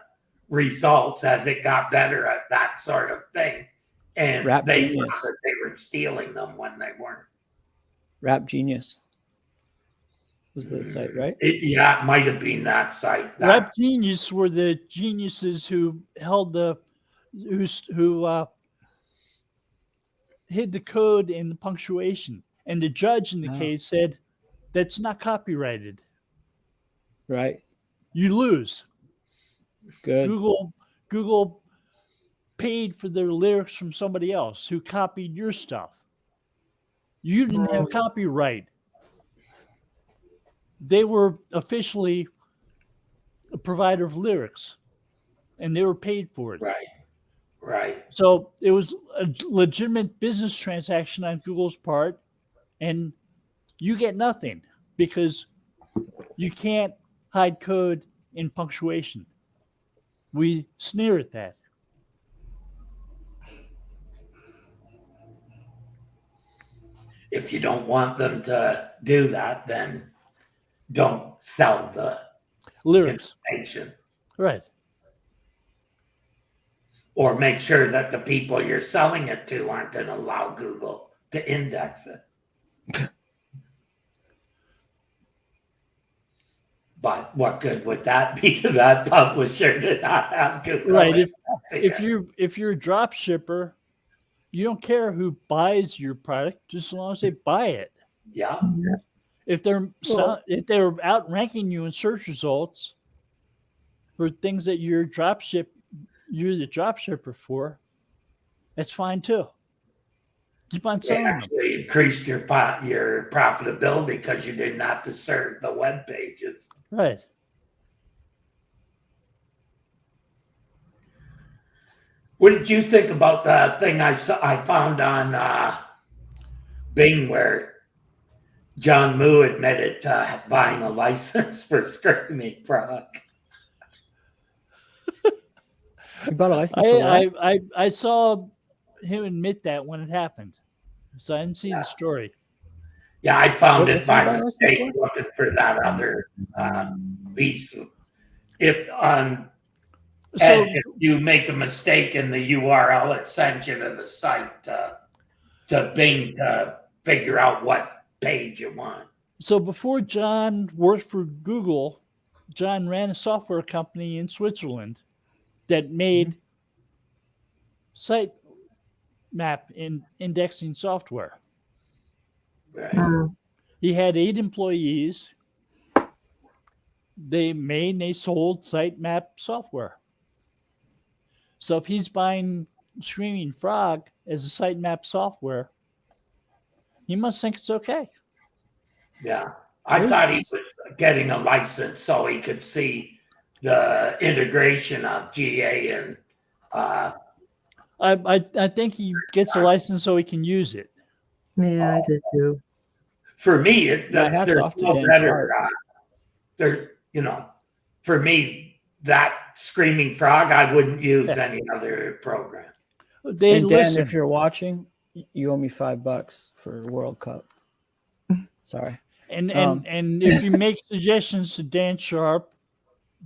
results as it got better at that sort of thing. And Rap they found genius. that they were stealing them when they weren't. Rap Genius was the site, right? It might have been that site. Rap Genius were the geniuses who held who hid the code in the punctuation, and the judge in the case said that's not copyrighted. Right. You lose. Good. Google paid for their lyrics from somebody else who copied your stuff. You didn't have copyright. They were officially a provider of lyrics, and they were paid for it. Right. So it was a legitimate business transaction on Google's part, and you get nothing because you can't hide code in punctuation. We sneer at that. If you don't want them to do that, then don't sell the Lyrics. information. Right. Or make sure that the people you're selling it to aren't going to allow Google to index it. But what good would that be to that publisher to not have Google? Right. indexing it? If you're a drop shipper, you don't care who buys your product, just as long as they buy it. Yeah. If they're outranking you in search results for things that you're the drop shipper for, that's fine too. Keep on It selling them. actually increased your profitability because you didn't have to serve the web pages. Right. What did you think about the thing I found on Bing where John Moo admitted to buying a license for Screaming Frog? You bought a license for that? I saw him admit that when it happened. So I didn't see the story. Yeah, I found What- it what's your by license mistake for? looking for that other piece. If on So Edge, if you make a mistake in the URL, it sends you to the site to Bing to figure out what page you want. So before John worked for Google, John ran a software company in Switzerland that made site map indexing software. Right. Mm. He had 8 employees. They made and they sold sitemap software. So if he's buying Screaming Frog as a sitemap software, he must think it's okay. Yeah. I thought he was getting a license so he could see the integration of GA and I think he gets a license so he can use it. Yeah, I did too. for me, My hat's there's off to no Dan better. Sharp. For me, that Screaming Frog, I wouldn't use any other program. They And Dan, listen. if you're watching, you owe me $5 for World Cup. Sorry. And Um, and if you make suggestions to Dan Sharp,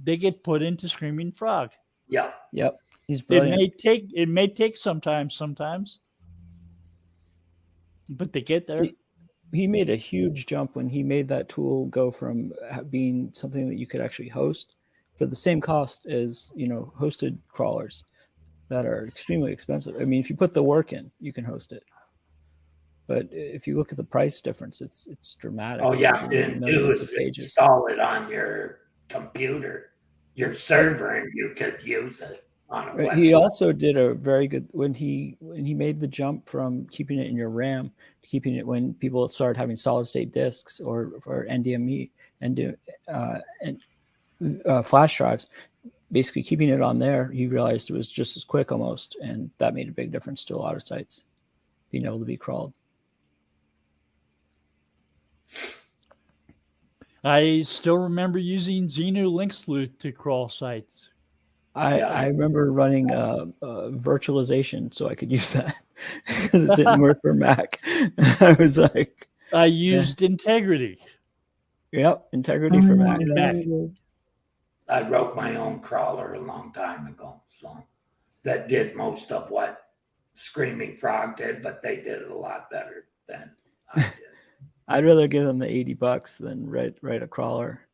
they get put into Screaming Frog. Yeah. Yep. He's It brilliant. may take sometimes, but they get there. He made a huge jump when he made that tool go from being something that you could actually host for the same cost as, hosted crawlers that are extremely expensive. I mean, if you put the work in, you can host it. But if you look at the price difference, it's dramatic. Oh yeah. And do Millions is of pages. install it on your computer, your server, and you could use it on a Right. website. He also did a very good when he made the jump from keeping it in your RAM to keeping it when people started having solid state disks or NVMe and flash drives. Basically, keeping it on there, he realized it was just as quick almost, and that made a big difference to a lot of sites being able to be crawled. I still remember using Xenu Link Sleuth to crawl sites. I remember running virtualization so I could use that because it didn't work for Mac. I was like, I used Integrity. "Yep, integrity for Mac." I wrote my own crawler a long time ago, so that did most of what Screaming Frog did, but they did it a lot better than I did. I'd rather give them the $80 than write a crawler,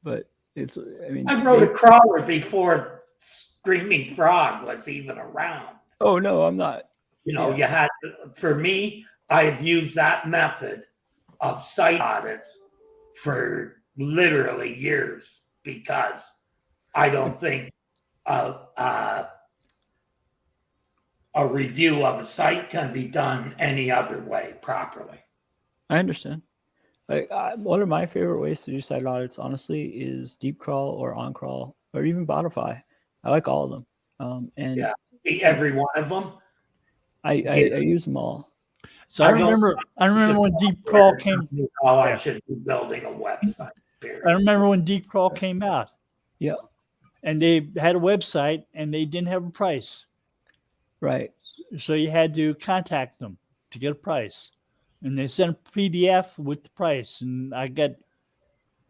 but I wrote a crawler before Screaming Frog was even around. Oh no, I'm not. You had for me, I've used that method of site audits for literally years because I don't think a review of a site can be done any other way properly. I understand. One of my favorite ways to do site audits, honestly, is deep crawl or on crawl or even Botify. I like all of them, and Every one of them. I use them all. So I remember when Deep Crawl came. How I should be building a website. I remember when Deep Crawl came out. Yeah. And they had a website and they didn't have a price. Right. So you had to contact them to get a price. And they sent a PDF with the price. And I got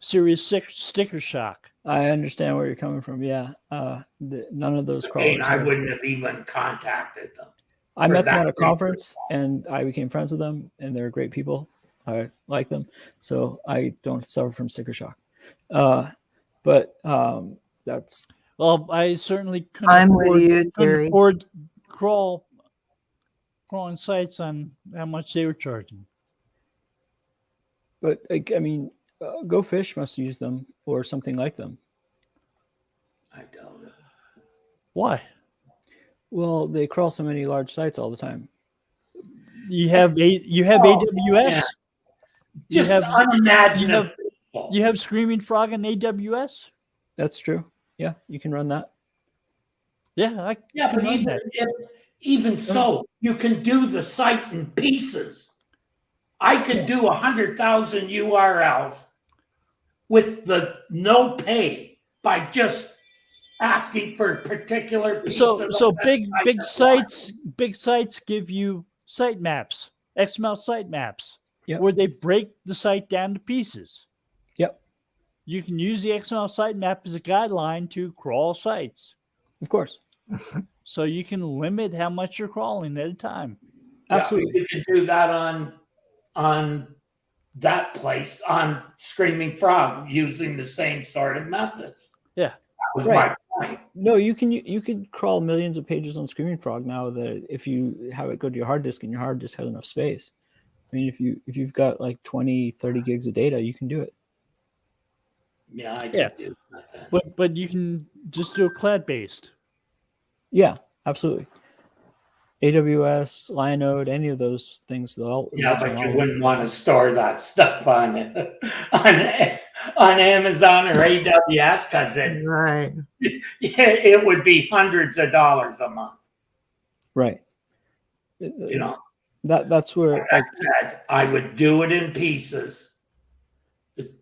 serious sticker shock. I understand where you're coming from. Yeah. None of those crawlers. I wouldn't have even contacted them. I met them at a conference and I became friends with them, and they're great people. I like them. So I don't suffer from sticker shock. But that's. Well, I certainly couldn't I'm afford, with you, couldn't Terry. afford crawling sites on how much they were charging. But I mean, Go Fish must use them or something like them. I doubt it. Why? Well, they crawl so many large sites all the time. You have AWS. Just unimaginable. You have Screaming Frog on AWS. That's true. Yeah, you can run that. Yeah, But even so, you can do the site in pieces. I could do 100,000 URLs with the no pay by just asking for a particular piece of so big sites big sites give you site maps, XML site maps, Yep. where they break the site down to pieces. Yep. You can use the XML site map as a guideline to crawl sites. Of course. So you can limit how much you're crawling at a time. Absolutely. Yeah, you can do that on that place on Screaming Frog using the same sort of methods. Yeah. That was Right. my point. No, you can crawl millions of pages on Screaming Frog now that if you have it go to your hard disk and your hard disk has enough space. I mean, if you've got like 20, 30 gigs of data, you can do it. Yeah, I Yeah. can do that. But you can just do a cloud-based. Yeah, absolutely. AWS, Linode, any of those things. Yeah, but you wouldn't want to store that stuff on Amazon or AWS because Right. it would be hundreds of dollars a month. Right. You know, That's where like I said, I would do it in pieces,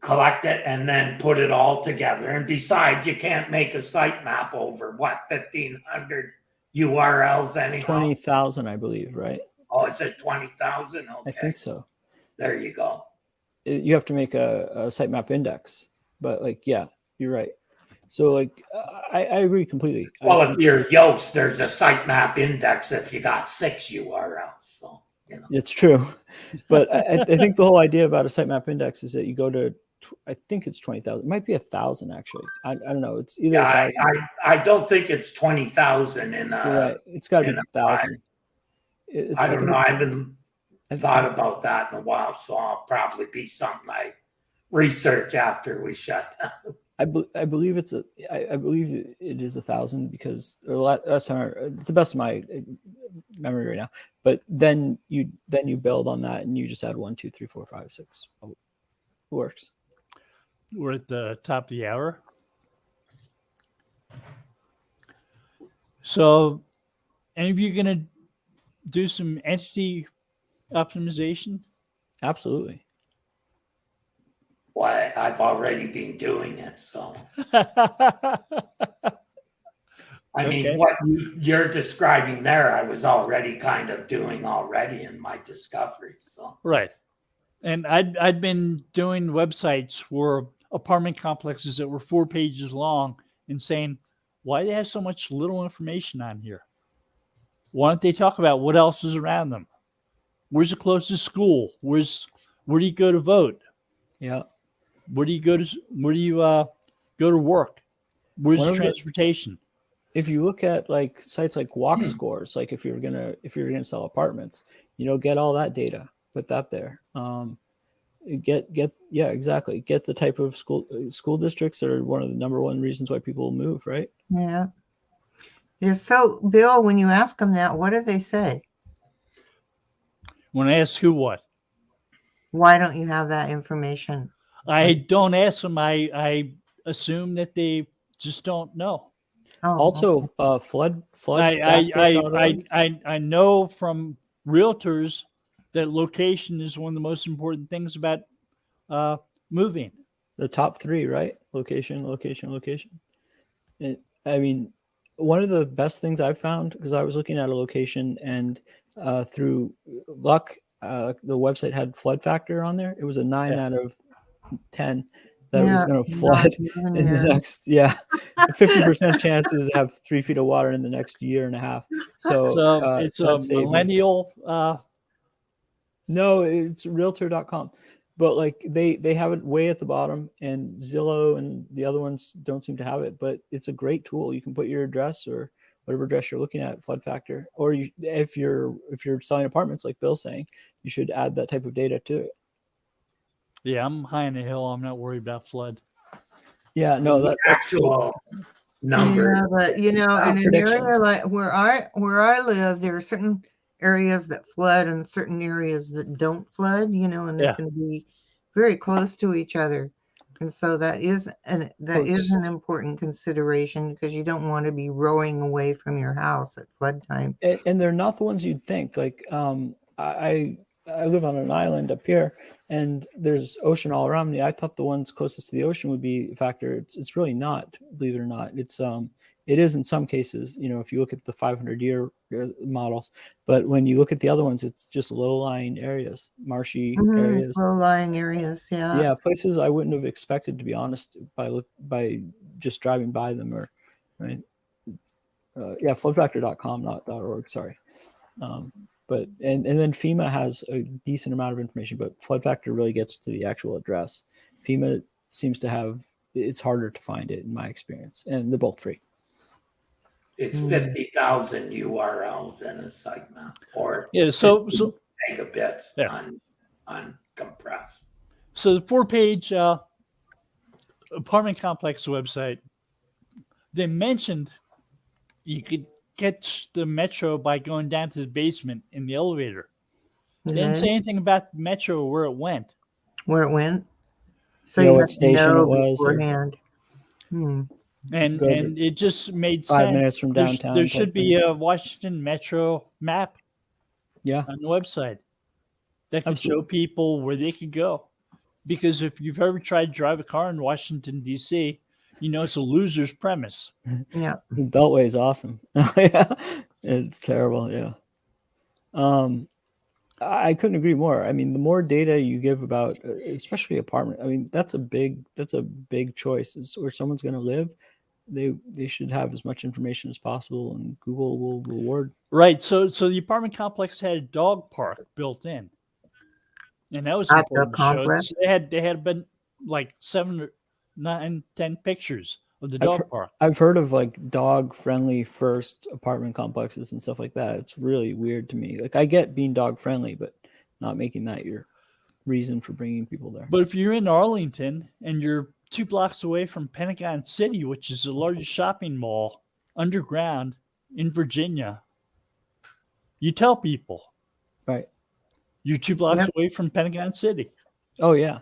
collect it, and then put it all together. And besides, you can't make a site map over 1,500 URLs anyhow. 20,000, I believe, right? Oh, is it 20,000? Okay, I think so. there you go. You have to make a sitemap index, but like, yeah, you're right. So like, I agree completely. Well, if you're Yoast, there's a sitemap index if you got 6 URLs. So, you know. It's true, but I think the whole idea about a sitemap index is that you go to, I think it's 20,000. It might be 1,000 actually. I don't know. It's either. Yeah, 1,000. I don't think it's 20,000 in You're right. It's got to be in a 1,000. I don't know. I haven't thought about that in a while, so I'll probably be something I research after we shut down. I believe I believe it is 1,000 because that's the best of my memory right now. But then you build on that and you just add 1, 2, 3, 4, 5, 6. It works. We're at the top of the hour. So, any of you going to do some entity optimization? Absolutely. Why, I've already been doing it, so. I mean, Okay. what you're describing there, I was already kind of doing already in my discovery. So Right. And I'd been doing websites for apartment complexes that were 4 pages long and saying, why do they have so much little information on here? Why don't they talk about what else is around them? Where's the closest school? Where do you go to vote? Yeah. Where do you go to work? Where's One the of the- transportation? If you look at like sites like walk scores, like if you're gonna sell apartments, get all that data, put that there. Yeah, exactly. Get the type of school districts that are one of the number one reasons why people move, right? Yeah. So, Bill, when you ask them that, what do they say? When I ask who what? Why don't you have that information? I don't ask them. I assume that they just don't know. Oh, Also, flood. I know from realtors that location is one of the most important things about moving. The top 3, right? Location. I mean, one of the best things I've found, because I was looking at a location and through luck, the website had flood factor on there. It was a 9 out of 10 that was going to flood in the next, 50% chances to have 3 feet of water in the next year and a half. So it's a millennial. No, it's realtor.com. But like they have it way at the bottom, and Zillow and the other ones don't seem to have it. But it's a great tool. You can put your address or whatever address you're looking at, flood factor, or if you're selling apartments, like Bill's saying, you should add that type of data to it. Yeah, I'm high on the hill. I'm not worried about flood. Yeah, no, that's actual number. Yeah, but in an area like where I live, there are certain areas that flood and certain areas that don't flood, and they can be very close to each other. And so that is an important consideration, because you don't want to be rowing away from your house at flood time. And they're not the ones you'd think. Like I live on an island up here, and there's ocean all around me. I thought the ones closest to the ocean would be a factor. It's really not, believe it or not. It's It is in some cases, if you look at the 500-year models, but when you look at the other ones, it's just low-lying areas, marshy areas. Low-lying areas, yeah. Yeah, places I wouldn't have expected, to be honest, by just driving by them. Or right, floodfactor.com, not .org. Sorry, but and then FEMA has a decent amount of information, but Flood Factor really gets to the actual address. FEMA seems to have, it's harder to find it in my experience, and they're both free. It's 50,000 URLs in a sitemap, or So megabits Yeah. on compressed. So the 4-page apartment complex website, they mentioned you could catch the metro by going down to the basement in the elevator. They didn't say anything about the metro or where it went. Where it went. So You know you what have to station know it was, or- beforehand. And Go to and it just made 5 sense. minutes from downtown There type should be a Washington Metro map Yeah, on the website that could show Absolutely. people where they could go. Because if you've ever tried to drive a car in Washington, D.C., it's a loser's premise. Yeah. the Beltway is awesome. Yeah, it's terrible. Yeah. I couldn't agree more. I mean, the more data you give about, especially apartment, I mean, that's a big choice. It's where someone's going to live. They should have as much information as possible, and Google will reward. Right. So the apartment complex had a dog park built in. And that was At the important to show. complex? So they had been like 7 or 9, 10 pictures of the I've dog heard- park. I've heard of like dog-friendly first apartment complexes and stuff like that. It's really weird to me. Like, I get being dog-friendly, but not making that your reason for bringing people there. But if you're in Arlington and you're 2 blocks away from Pentagon City, which is the largest shopping mall underground in Virginia, you tell people Right. you're 2 blocks Yep. away from Pentagon City. Oh yeah.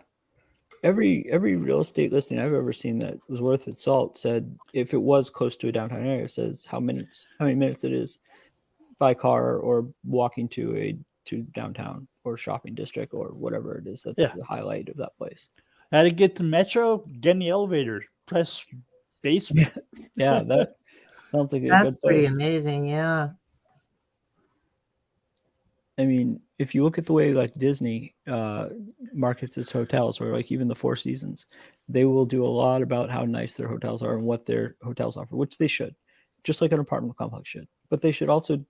Every real estate listing I've ever seen that was worth its salt said if it was close to a downtown area, says how many minutes it is by car or walking to downtown or shopping district or whatever it is. That's Yeah. the highlight of that place. How to get to Metro? Get in the elevator, press basement. Yeah, that sounds like a That's good pretty place. amazing. Yeah. I mean, if you look at the way like Disney markets its hotels, or like even the Four Seasons, they will do a lot about how nice their hotels are and what their hotels offer, which they should, just like an apartment complex should. But they also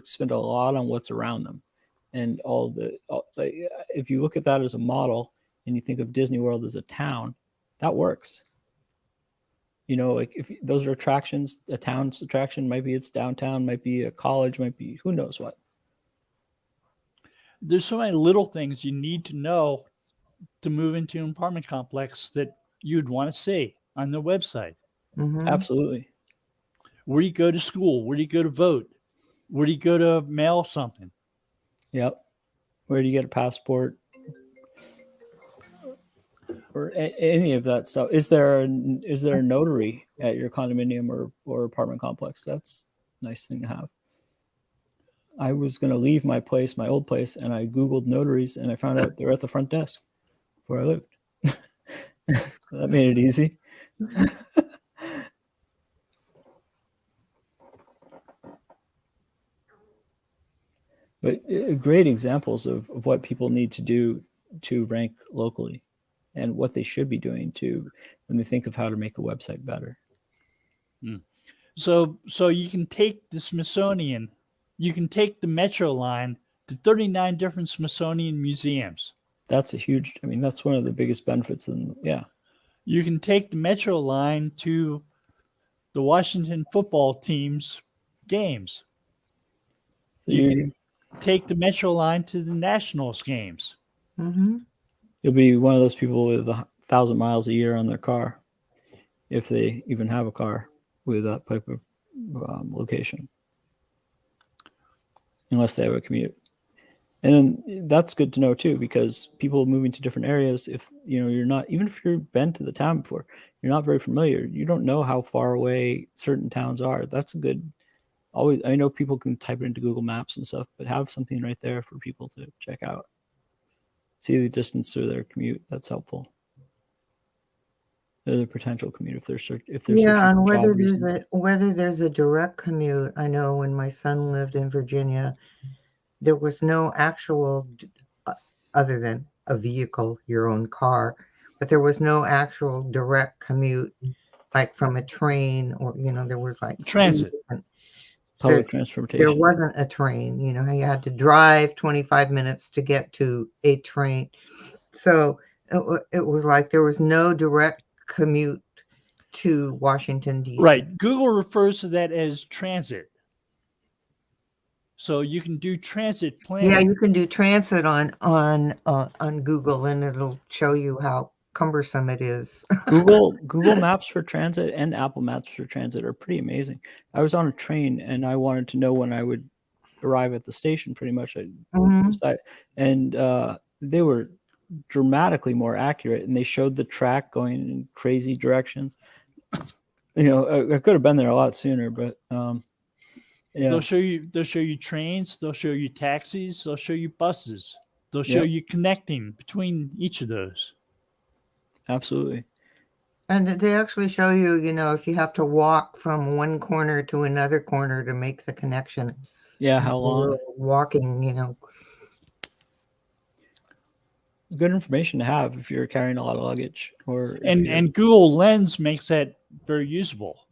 spend a lot on what's around them, and like, if you look at that as a model and you think of Disney World as a town, that works. Like if those are attractions, a town's attraction, might be its downtown, might be a college, might be who knows what. There's so many little things you need to know to move into an apartment complex that you'd want to see on the website. Mhm. Absolutely. Where do you go to school? Where do you go to vote? Where do you go to mail something? Yep. Where do you get a passport? Or any of that stuff. Is there a notary at your condominium or apartment complex? That's a nice thing to have. I was going to leave my old place, and I Googled notaries, and I found out they're at the front desk where I lived. That made it easy. But great examples of what people need to do to rank locally and what they should be doing when they think of how to make a website better. So you can take the Smithsonian, you can take the Metro line to 39 different Smithsonian museums. That's that's one of the biggest benefits. You can take the Metro line to the Washington football team's games. You can take the Metro line to the Nationals games. Mhm. You'll be one of those people with 1,000 miles a year on their car, if they even have a car with that type of location, unless they have a commute. And then that's good to know too, because people moving to different areas, if you're not, even if you've been to the town before, you're not very familiar, you don't know how far away certain towns are. That's a good, always, I know people can type it into Google Maps and stuff, but have something right there for people to check out. See the distance to their commute. That's helpful. There's a potential commute if they're Yeah, searching and for whether job reasons. whether there's a direct commute. I know when my son lived in Virginia, there was no actual, other than a vehicle, your own car, but there was no actual direct commute, like from a train or, there was like three Transit. different. Public There transportation. wasn't a train, you had to drive 25 minutes to get to a train. So it was like there was no direct commute to Washington, D.C. Right. Google refers to that as transit. So you can do transit planning. Yeah, you can do transit on Google, and it'll show you how cumbersome it is. Google Maps for transit and Apple Maps for transit are pretty amazing. I was on a train and I wanted to know when I would arrive at the station. Pretty much, I Mhm. decided, and they were dramatically more accurate, and they showed the track going in crazy directions. I could have been there a lot sooner, but yeah, They'll show you trains, they'll show you taxis, they'll show you buses. They'll show Yep. you connecting between each of those. absolutely. And they actually show you, if you have to walk from one corner to another corner to make the connection. Yeah, how long? Walking, Good information to have if you're carrying a lot of luggage, or And Google Lens makes that very usable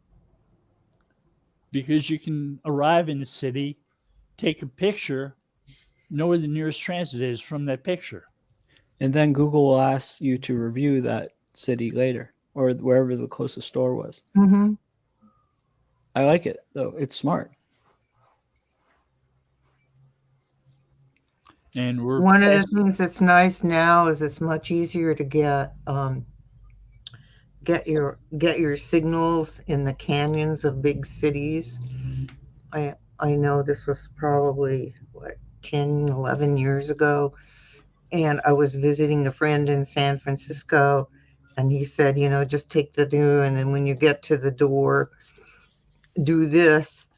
because you can arrive in the city, take a picture, know where the nearest transit is from that picture. and then Google will ask you to review that city later or wherever the closest store was. Mm-hmm. I like it though; it's smart. And we're One of the things that's nice now is it's much easier to get your signals in the canyons of big cities. I know this was probably 10, 11 years ago, and I was visiting a friend in San Francisco, and he said, just take the new, and then when you get to the door, do this.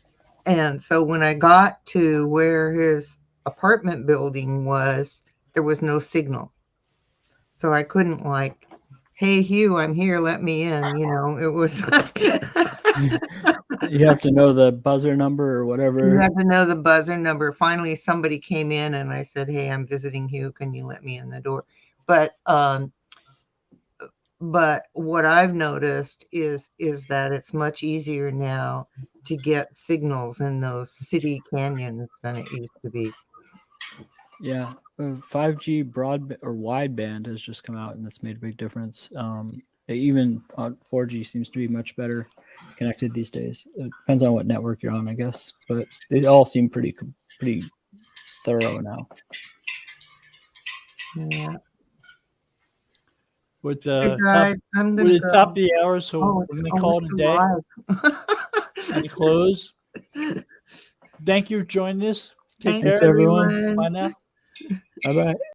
And so when I got to where his apartment building was, there was no signal. So I couldn't hey, Hugh, I'm here, let me in. It was like You have to know the buzzer number or whatever. you had to know the buzzer number. Finally, somebody came in and I said, hey, I'm visiting Hugh. Can you let me in the door? But what I've noticed is that it's much easier now to get signals in those city canyons than it used to be. Yeah, 5G broadband or wideband has just come out, and that's made a big difference. Even 4G seems to be much better connected these days. It depends on what network you're on, I guess, but they all seem pretty thorough now. Yeah. with Hey the guys, I'm top, gonna with the go. top of the hour, so Oh, we're it's going to call it almost a day live. and close. Thank you for joining us. Take Thanks, care, everyone. everyone. Bye now. Bye bye.